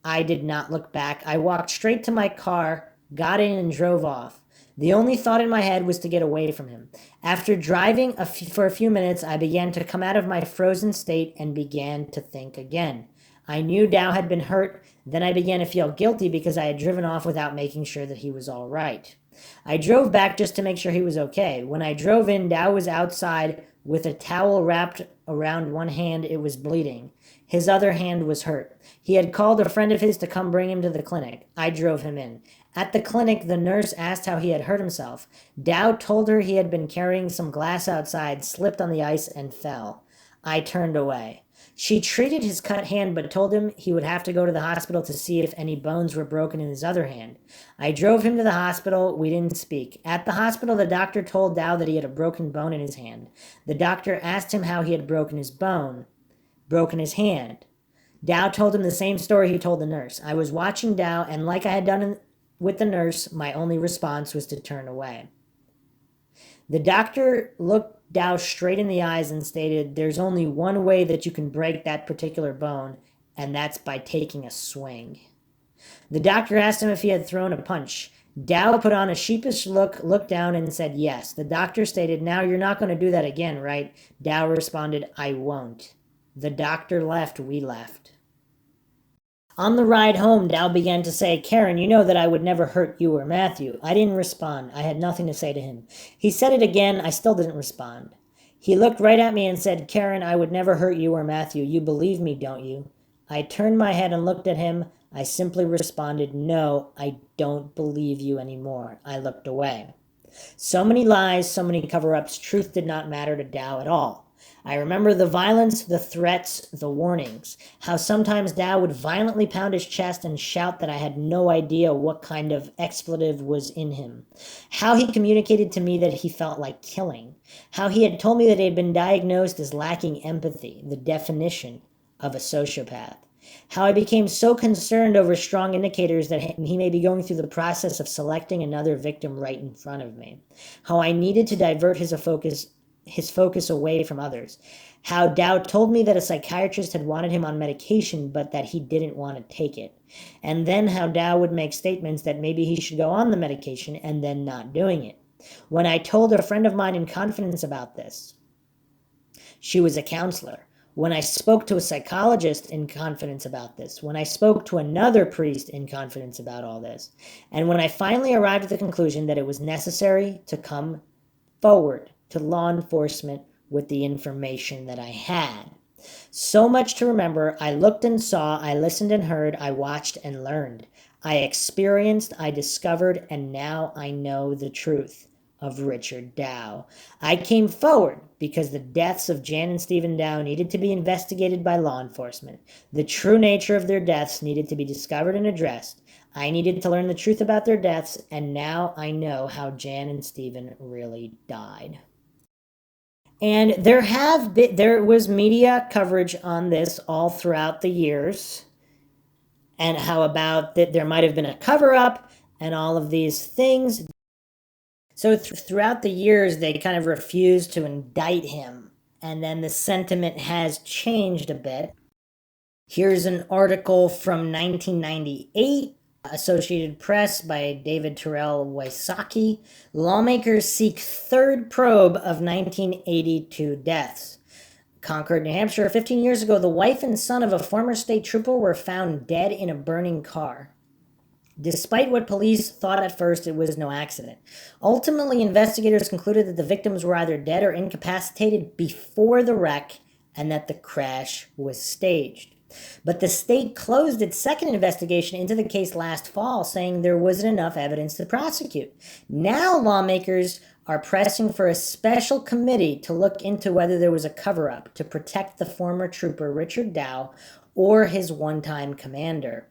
I did not look back. I walked straight to my car, got in, and drove off. The only thought in my head was to get away from him. After driving for a few minutes, I began to come out of my frozen state and began to think again. I knew Dow had been hurt. Then I began to feel guilty because I had driven off without making sure that he was all right. I drove back just to make sure he was okay. When I drove in, Dow was outside with a towel wrapped around one hand. It was bleeding. His other hand was hurt. He had called a friend of his to come bring him to the clinic. I drove him in. At the clinic, the nurse asked how he had hurt himself. Dow told her he had been carrying some glass outside, slipped on the ice, and fell. I turned away. She treated his cut hand but told him he would have to go to the hospital to see if any bones were broken in his other hand. I drove him to the hospital. We didn't speak. At the hospital, the doctor told Dow that he had a broken bone in his hand. The doctor asked him how he had broken his hand. Dow told him the same story he told the nurse. I was watching Dow, and like I had done with the nurse, my only response was to turn away. The doctor looked Dow straight in the eyes and stated, "There's only one way that you can break that particular bone, and that's by taking a swing." The doctor asked him if he had thrown a punch. Dow put on a sheepish look, looked down, and said yes. The doctor stated, "Now you're not going to do that again, right?" Dow responded, "I won't." The doctor left. We left. On the ride home, Dow began to say, "Karen, you know that I would never hurt you or Matthew." I didn't respond. I had nothing to say to him. He said it again. I still didn't respond. He looked right at me and said, "Karen, I would never hurt you or Matthew. You believe me, don't you?" I turned my head and looked at him. I simply responded, "No, I don't believe you anymore." I looked away. So many lies, so many cover-ups. Truth did not matter to Dow at all. I remember the violence, the threats, the warnings. How sometimes Dow would violently pound his chest and shout that I had no idea what kind of expletive was in him. How he communicated to me that he felt like killing. How he had told me that he had been diagnosed as lacking empathy, the definition of a sociopath. How I became so concerned over strong indicators that he may be going through the process of selecting another victim right in front of me. How I needed to divert his focus away from others. How Dow told me that a psychiatrist had wanted him on medication, but that he didn't want to take it. And then how Dow would make statements that maybe he should go on the medication and then not doing it. When I told a friend of mine in confidence about this, she was a counselor. When I spoke to a psychologist in confidence about this, when I spoke to another priest in confidence about all this, and when I finally arrived at the conclusion that it was necessary to come forward to law enforcement with the information that I had. So much to remember. I looked and saw, I listened and heard, I watched and learned. I experienced, I discovered, and now I know the truth of Richard Dow. I came forward because the deaths of Jan and Stephen Dow needed to be investigated by law enforcement. The true nature of their deaths needed to be discovered and addressed. I needed to learn the truth about their deaths, and now I know how Jan and Stephen really died. And there was media coverage on this all throughout the years, and how about that there might have been a cover-up and all of these things. So throughout the years, they kind of refused to indict him, and then the sentiment has changed a bit. Here's an article from 1998, Associated Press by David Terrell Wysocki. Lawmakers seek third probe of 1982 deaths. Concord, New Hampshire. 15 years ago, the wife and son of a former state trooper were found dead in a burning car. Despite what police thought at first, it was no accident. Ultimately, investigators concluded that the victims were either dead or incapacitated before the wreck and that the crash was staged. But the state closed its second investigation into the case last fall, saying there wasn't enough evidence to prosecute. Now lawmakers are pressing for a special committee to look into whether there was a cover-up to protect the former trooper Richard Dow or his one-time commander.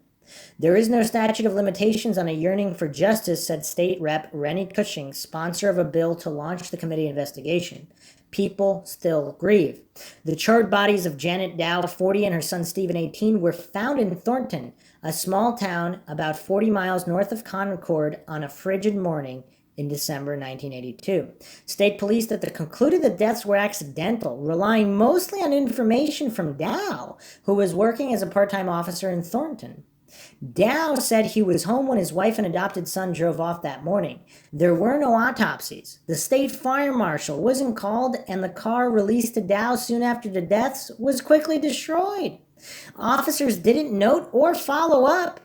There is no statute of limitations on a yearning for justice, said State Rep. Rennie Cushing, sponsor of a bill to launch the committee investigation. People still grieve. The charred bodies of Janet Dow, 40, and her son Stephen, 18, were found in Thornton, a small town about 40 miles north of Concord, on a frigid morning in December 1982. State police concluded the deaths were accidental, relying mostly on information from Dow, who was working as a part-time officer in Thornton. Dow said he was home when his wife and adopted son drove off that morning. There were no autopsies. The state fire marshal wasn't called, and the car released to Dow soon after the deaths was quickly destroyed. Officers didn't note or follow up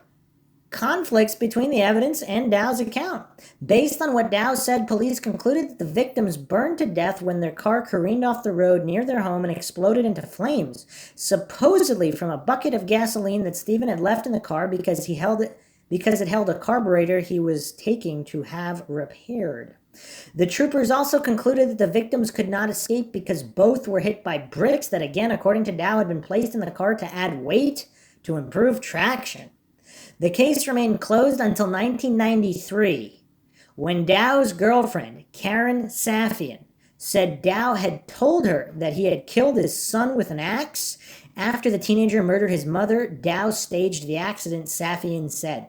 conflicts between the evidence and Dow's account. Based on what Dow said, police concluded that the victims burned to death when their car careened off the road near their home and exploded into flames, supposedly from a bucket of gasoline that Stephen had left in the car because it held a carburetor he was taking to have repaired. The troopers also concluded that the victims could not escape because both were hit by bricks that, again, according to Dow, had been placed in the car to add weight to improve traction. The case remained closed until 1993, when Dow's girlfriend, Karen Safian, said Dow had told her that he had killed his son with an axe. After the teenager murdered his mother, Dow staged the accident, Safian said.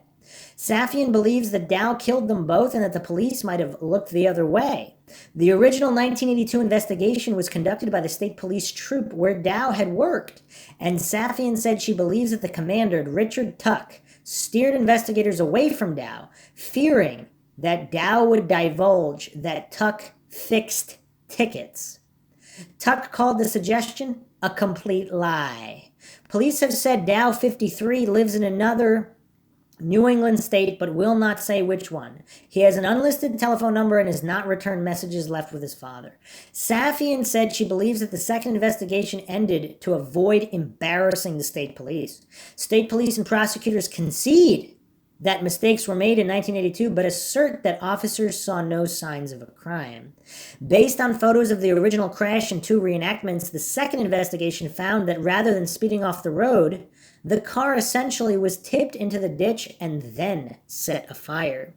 Safian believes that Dow killed them both and that the police might have looked the other way. The original 1982 investigation was conducted by the state police troop where Dow had worked, and Safian said she believes that the commander, Richard Tuck, steered investigators away from Dow, fearing that Dow would divulge that Tuck fixed tickets. Tuck called the suggestion a complete lie. Police have said Dow, 53, lives in another New England state, but will not say which one. He has an unlisted telephone number and has not returned messages left with his father. Safian said she believes that the second investigation ended to avoid embarrassing the state police. State police and prosecutors concede that mistakes were made in 1982, but assert that officers saw no signs of a crime. Based on photos of the original crash and 2 reenactments, the second investigation found that rather than speeding off the road, the car essentially was tipped into the ditch and then set afire.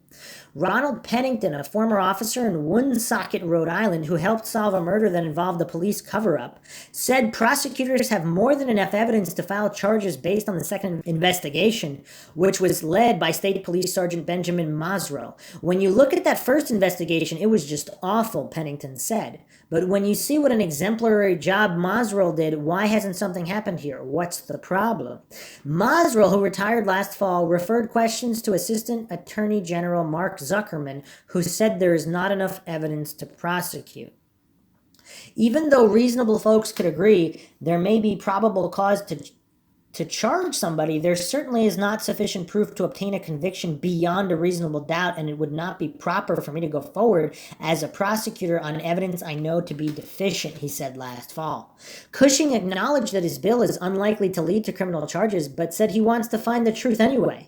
Ronald Pennington, a former officer in Woonsocket, Rhode Island, who helped solve a murder that involved a police cover-up, said prosecutors have more than enough evidence to file charges based on the second investigation, which was led by State Police Sergeant Benjamin Masro. When you look at that first investigation, it was just awful, Pennington said. But when you see what an exemplary job Masro did, why hasn't something happened here? What's the problem? Masro, who retired last fall, referred questions to Assistant Attorney General Mark Zuckerman, who said there is not enough evidence to prosecute. Even though reasonable folks could agree there may be probable cause to charge somebody, there certainly is not sufficient proof to obtain a conviction beyond a reasonable doubt, and it would not be proper for me to go forward as a prosecutor on evidence I know to be deficient, he said last fall. Cushing acknowledged that his bill is unlikely to lead to criminal charges, but said he wants to find the truth anyway.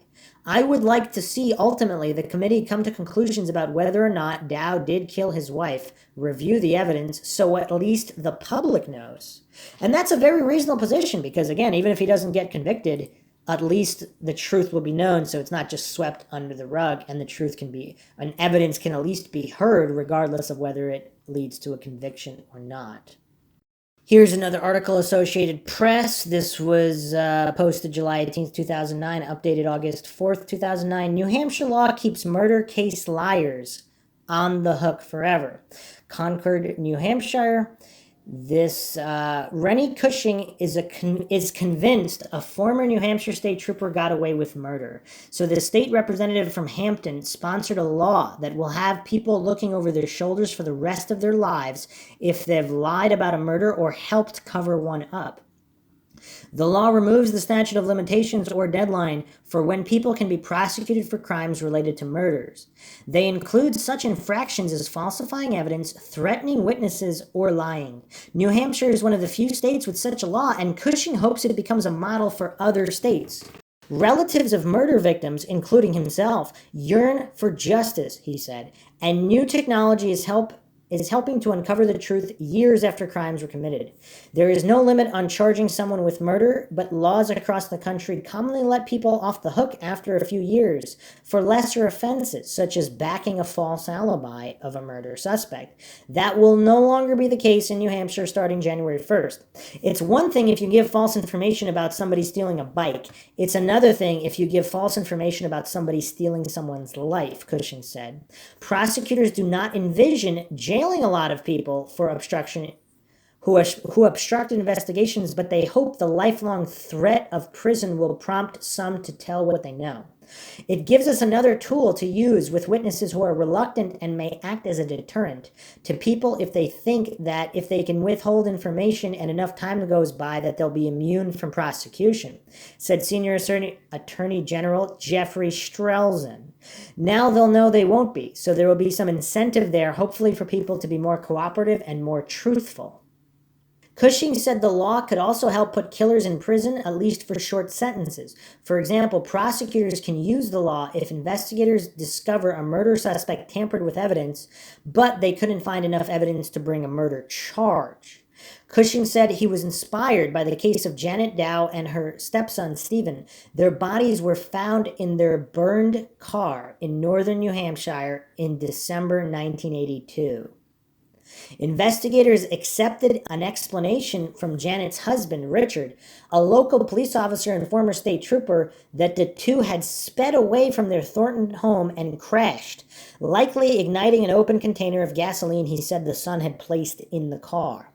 I would like to see, ultimately, the committee come to conclusions about whether or not Dow did kill his wife, review the evidence, so at least the public knows. And that's a very reasonable position because, again, even if he doesn't get convicted, at least the truth will be known, so it's not just swept under the rug, and the truth can be, and evidence can at least be heard regardless of whether it leads to a conviction or not. Here's another article, Associated Press. This was posted July 18th, 2009, updated August 4th, 2009. New Hampshire law keeps murder case liars on the hook forever. Concord, New Hampshire. This Rennie Cushing is convinced a former New Hampshire state trooper got away with murder. So the state representative from Hampton sponsored a law that will have people looking over their shoulders for the rest of their lives if they've lied about a murder or helped cover one up. The law removes the statute of limitations or deadline for when people can be prosecuted for crimes related to murders. They include such infractions as falsifying evidence, threatening witnesses, or lying. New Hampshire is one of the few states with such a law, and Cushing hopes it becomes a model for other states. Relatives of murder victims, including himself, yearn for justice, he said, and new technology is helping to uncover the truth years after crimes were committed. There is no limit on charging someone with murder, but laws across the country commonly let people off the hook after a few years for lesser offenses, such as backing a false alibi of a murder suspect. That will no longer be the case in New Hampshire starting January 1st. It's one thing if you give false information about somebody stealing a bike. It's another thing if you give false information about somebody stealing someone's life, Cushing said. Prosecutors do not envision jailing a lot of people for obstruction who obstructed investigations, but they hope the lifelong threat of prison will prompt some to tell what they know. It gives us another tool to use with witnesses who are reluctant and may act as a deterrent to people if they think that if they can withhold information and enough time goes by that they'll be immune from prosecution, said Senior Attorney General Jeffrey Strelzin. Now they'll know they won't be, so there will be some incentive there, hopefully for people to be more cooperative and more truthful. Cushing said the law could also help put killers in prison, at least for short sentences. For example, prosecutors can use the law if investigators discover a murder suspect tampered with evidence, but they couldn't find enough evidence to bring a murder charge. Cushing said he was inspired by the case of Janet Dow and her stepson, Stephen. Their bodies were found in their burned car in northern New Hampshire in December 1982. Investigators accepted an explanation from Janet's husband, Richard, a local police officer and former state trooper, that the two had sped away from their Thornton home and crashed, likely igniting an open container of gasoline he said the son had placed in the car.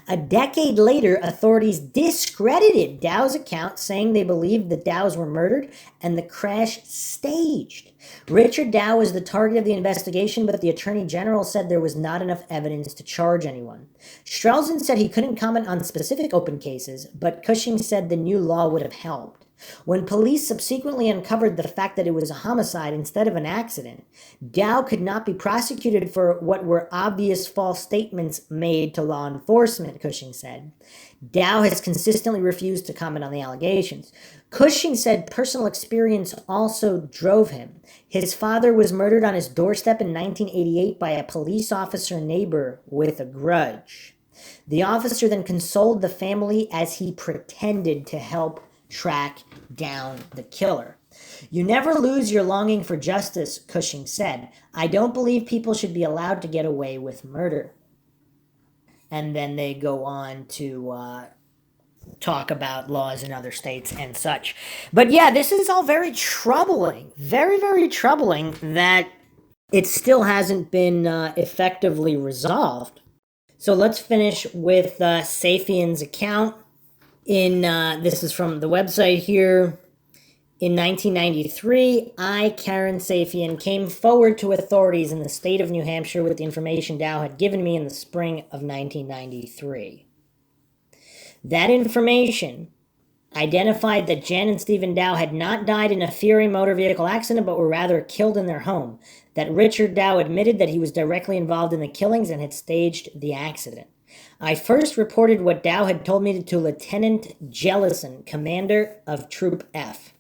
A decade later, authorities discredited Dow's account, saying they believed the Dows were murdered and the crash staged. Richard Dow was the target of the investigation, but the Attorney General said there was not enough evidence to charge anyone. Strelzin said he couldn't comment on specific open cases, but Cushing said the new law would have helped. When police subsequently uncovered the fact that it was a homicide instead of an accident, Dow could not be prosecuted for what were obvious false statements made to law enforcement, Cushing said. Dow has consistently refused to comment on the allegations. Cushing said personal experience also drove him. His father was murdered on his doorstep in 1988 by a police officer neighbor with a grudge. The officer then consoled the family as he pretended to help track down the killer. You never lose your longing for justice, Cushing said. I don't believe people should be allowed to get away with murder. And then they go on to talk about laws in other states and such. But yeah, this is all very troubling. Very, very troubling that it still hasn't been effectively resolved. So let's finish with Safian's account. This is from the website here. In 1993, I, Karen Safian, came forward to authorities in the state of New Hampshire with the information Dow had given me in the spring of 1993. That information identified that Jan and Stephen Dow had not died in a Fury motor vehicle accident, but were rather killed in their home. That Richard Dow admitted that he was directly involved in the killings and had staged the accident. I first reported what Dow had told me to Lieutenant Jellison, commander of Troop F.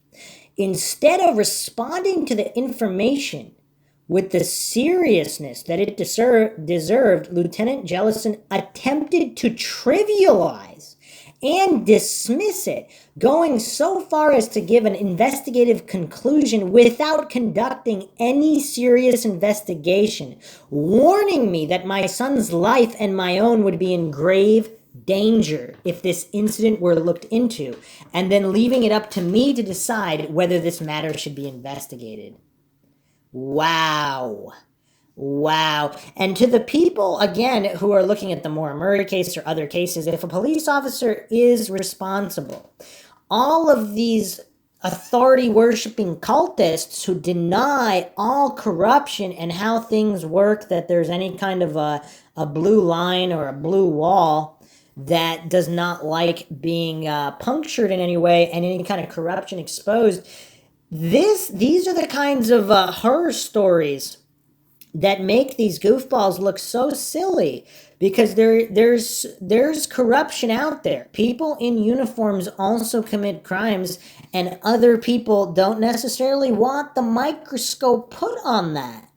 Instead of responding to the information with the seriousness that it deserved, Lieutenant Jellison attempted to trivialize and dismiss it, going so far as to give an investigative conclusion without conducting any serious investigation, warning me that my son's life and my own would be in grave danger if this incident were looked into, and then leaving it up to me to decide whether this matter should be investigated. Wow. And to the people, again, who are looking at the Maura Murray case or other cases, if a police officer is responsible, all of these authority-worshipping cultists who deny all corruption and how things work, that there's any kind of a blue line or a blue wall that does not like being punctured in any way and any kind of corruption exposed. These are the kinds of horror stories that make these goofballs look so silly, because there's corruption out there. People in uniforms also commit crimes, and other people don't necessarily want the microscope put on that.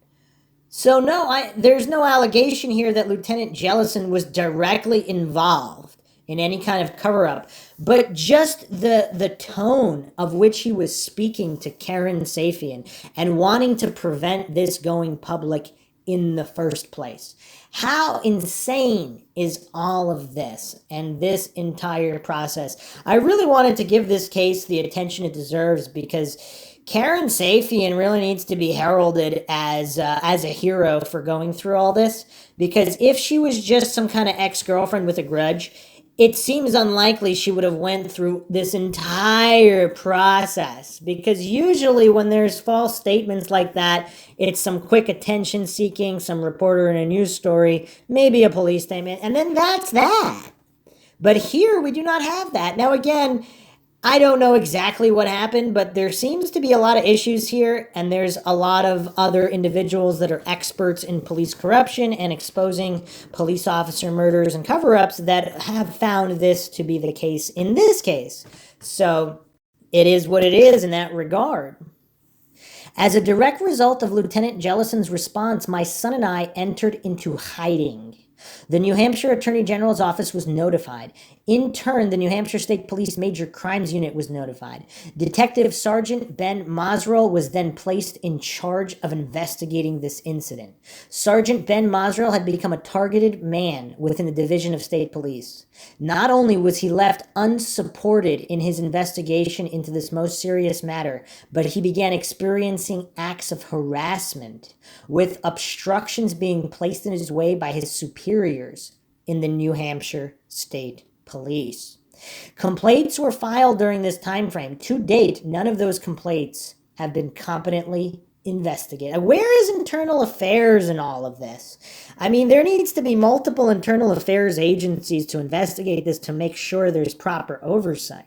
So no, there's no allegation here that Lieutenant Jellison was directly involved in any kind of cover-up, but just the tone of which he was speaking to Karen Safian and wanting to prevent this going public in the first place. How insane is all of this and this entire process? I really wanted to give this case the attention it deserves, because Karen Safian really needs to be heralded as a hero for going through all this, because if she was just some kind of ex-girlfriend with a grudge, it seems unlikely she would have went through this entire process, because usually when there's false statements like that, it's some quick attention seeking, some reporter in a news story, maybe a police statement, and then that's that. But here we do not have that. Now again, I don't know exactly what happened, but there seems to be a lot of issues here, and there's a lot of other individuals that are experts in police corruption and exposing police officer murders and cover-ups that have found this to be the case in this case. So it is what it is in that regard. As a direct result of Lieutenant Jellison's response, my son and I entered into hiding. The New Hampshire Attorney General's office was notified. In turn, the New Hampshire State Police Major Crimes Unit was notified. Detective Sergeant Ben Mosrell was then placed in charge of investigating this incident. Sergeant Ben Mosrell had become a targeted man within the Division of State Police. Not only was he left unsupported in his investigation into this most serious matter, but he began experiencing acts of harassment, with obstructions being placed in his way by his superiors in the New Hampshire State Police. Complaints were filed during this time frame. To date, none of those complaints have been competently investigated. Where is internal affairs in all of this? I mean, there needs to be multiple internal affairs agencies to investigate this to make sure there's proper oversight.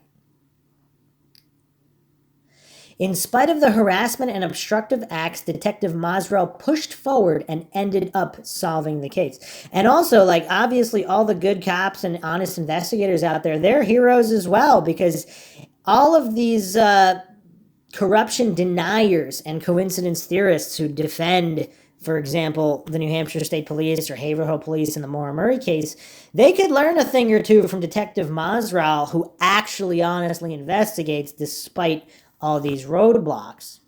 In spite of the harassment and obstructive acts, Detective Mosrell pushed forward and ended up solving the case. And also, obviously, all the good cops and honest investigators out there, they're heroes as well, because all of these corruption deniers and coincidence theorists who defend, for example, the New Hampshire State Police or Haverhill Police in the Maura Murray case, they could learn a thing or two from Detective Mosrell, who actually honestly investigates despite all these roadblocks.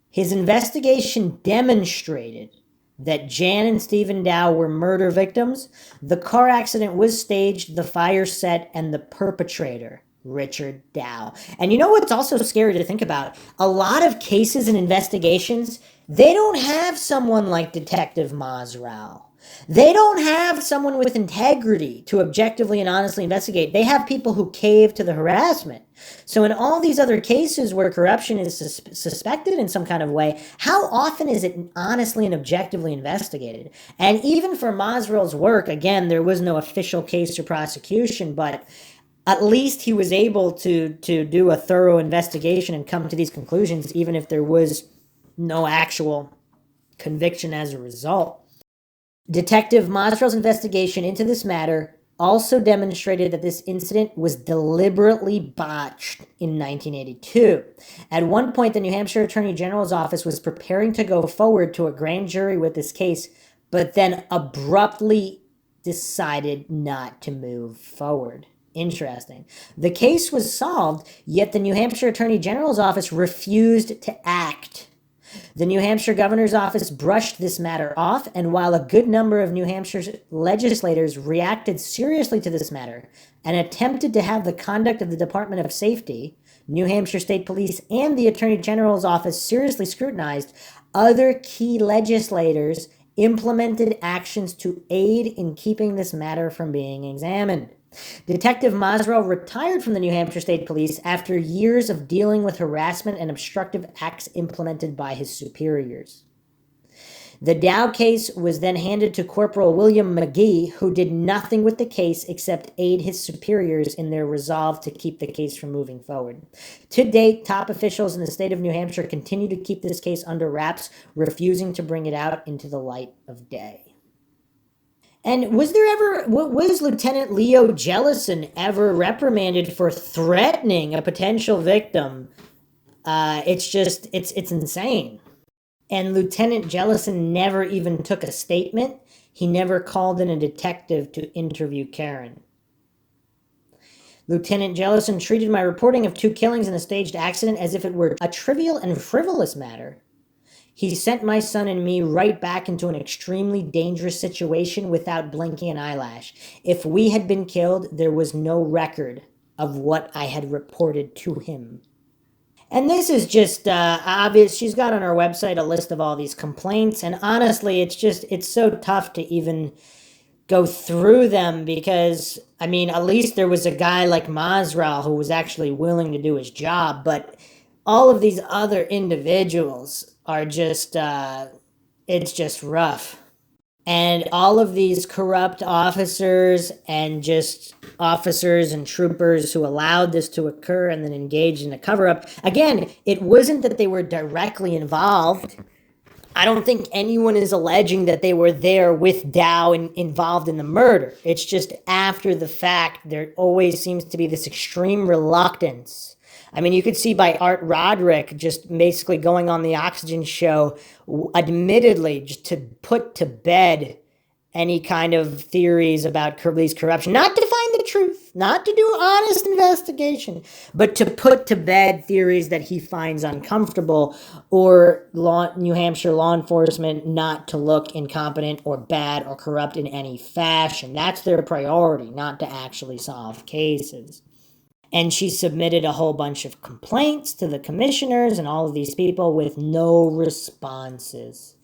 His investigation demonstrated that Jan and Stephen Dow were murder victims. The car accident was staged, the fire set, and the perpetrator, Richard Dow. And you know what's also scary to think about? A lot of cases and investigations, they don't have someone like Detective Masral. They don't have someone with integrity to objectively and honestly investigate. They have people who cave to the harassment. So in all these other cases where corruption is suspected in some kind of way, how often is it honestly and objectively investigated? And even for Masral's work, again, there was no official case or prosecution, but at least he was able to do a thorough investigation and come to these conclusions, even if there was no actual conviction as a result. Detective Masral's investigation into this matter also demonstrated that this incident was deliberately botched in 1982. At one point, the New Hampshire Attorney General's office was preparing to go forward to a grand jury with this case, but then abruptly decided not to move forward. Interesting. The case was solved, yet the New Hampshire Attorney General's office refused to act. The New Hampshire governor's office brushed this matter off, and while a good number of New Hampshire's legislators reacted seriously to this matter and attempted to have the conduct of the Department of Safety, New Hampshire State Police, and the Attorney General's office seriously scrutinized, other key legislators implemented actions to aid in keeping this matter from being examined. Detective Masral retired from the New Hampshire State Police after years of dealing with harassment and obstructive acts implemented by his superiors. The Dow case was then handed to Corporal William McGee, who did nothing with the case except aid his superiors in their resolve to keep the case from moving forward. To date, top officials in the state of New Hampshire continue to keep this case under wraps, refusing to bring it out into the light of day. And was Lieutenant Leo Jellison ever reprimanded for threatening a potential victim? It's insane. And Lieutenant Jellison never even took a statement. He never called in a detective to interview Karen. Lieutenant Jellison treated my reporting of 2 killings in a staged accident as if it were a trivial and frivolous matter. He sent my son and me right back into an extremely dangerous situation without blinking an eyelash. If we had been killed, there was no record of what I had reported to him. And this is just obvious. She's got on her website a list of all these complaints, and honestly, it's so tough to even go through them because, I mean, at least there was a guy like Masral who was actually willing to do his job, but all of these other individuals are just, it's just rough. And all of these corrupt officers and just officers and troopers who allowed this to occur and then engaged in a cover-up, again, it wasn't that they were directly involved. I don't think anyone is alleging that they were there with Dow involved in the murder. It's just after the fact, there always seems to be this extreme reluctance. I mean, you could see by Art Roderick just basically going on the Oxygen show, admittedly, just to put to bed any kind of theories about police corruption. Not to find the truth, not to do honest investigation, but to put to bed theories that he finds uncomfortable or New Hampshire law enforcement not to look incompetent or bad or corrupt in any fashion. That's their priority, not to actually solve cases. And she submitted a whole bunch of complaints to the commissioners and all of these people with no responses.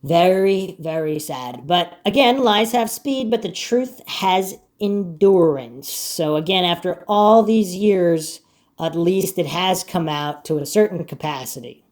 Very, very sad. But again, lies have speed, but the truth has endurance. So again, after all these years, at least it has come out to a certain capacity.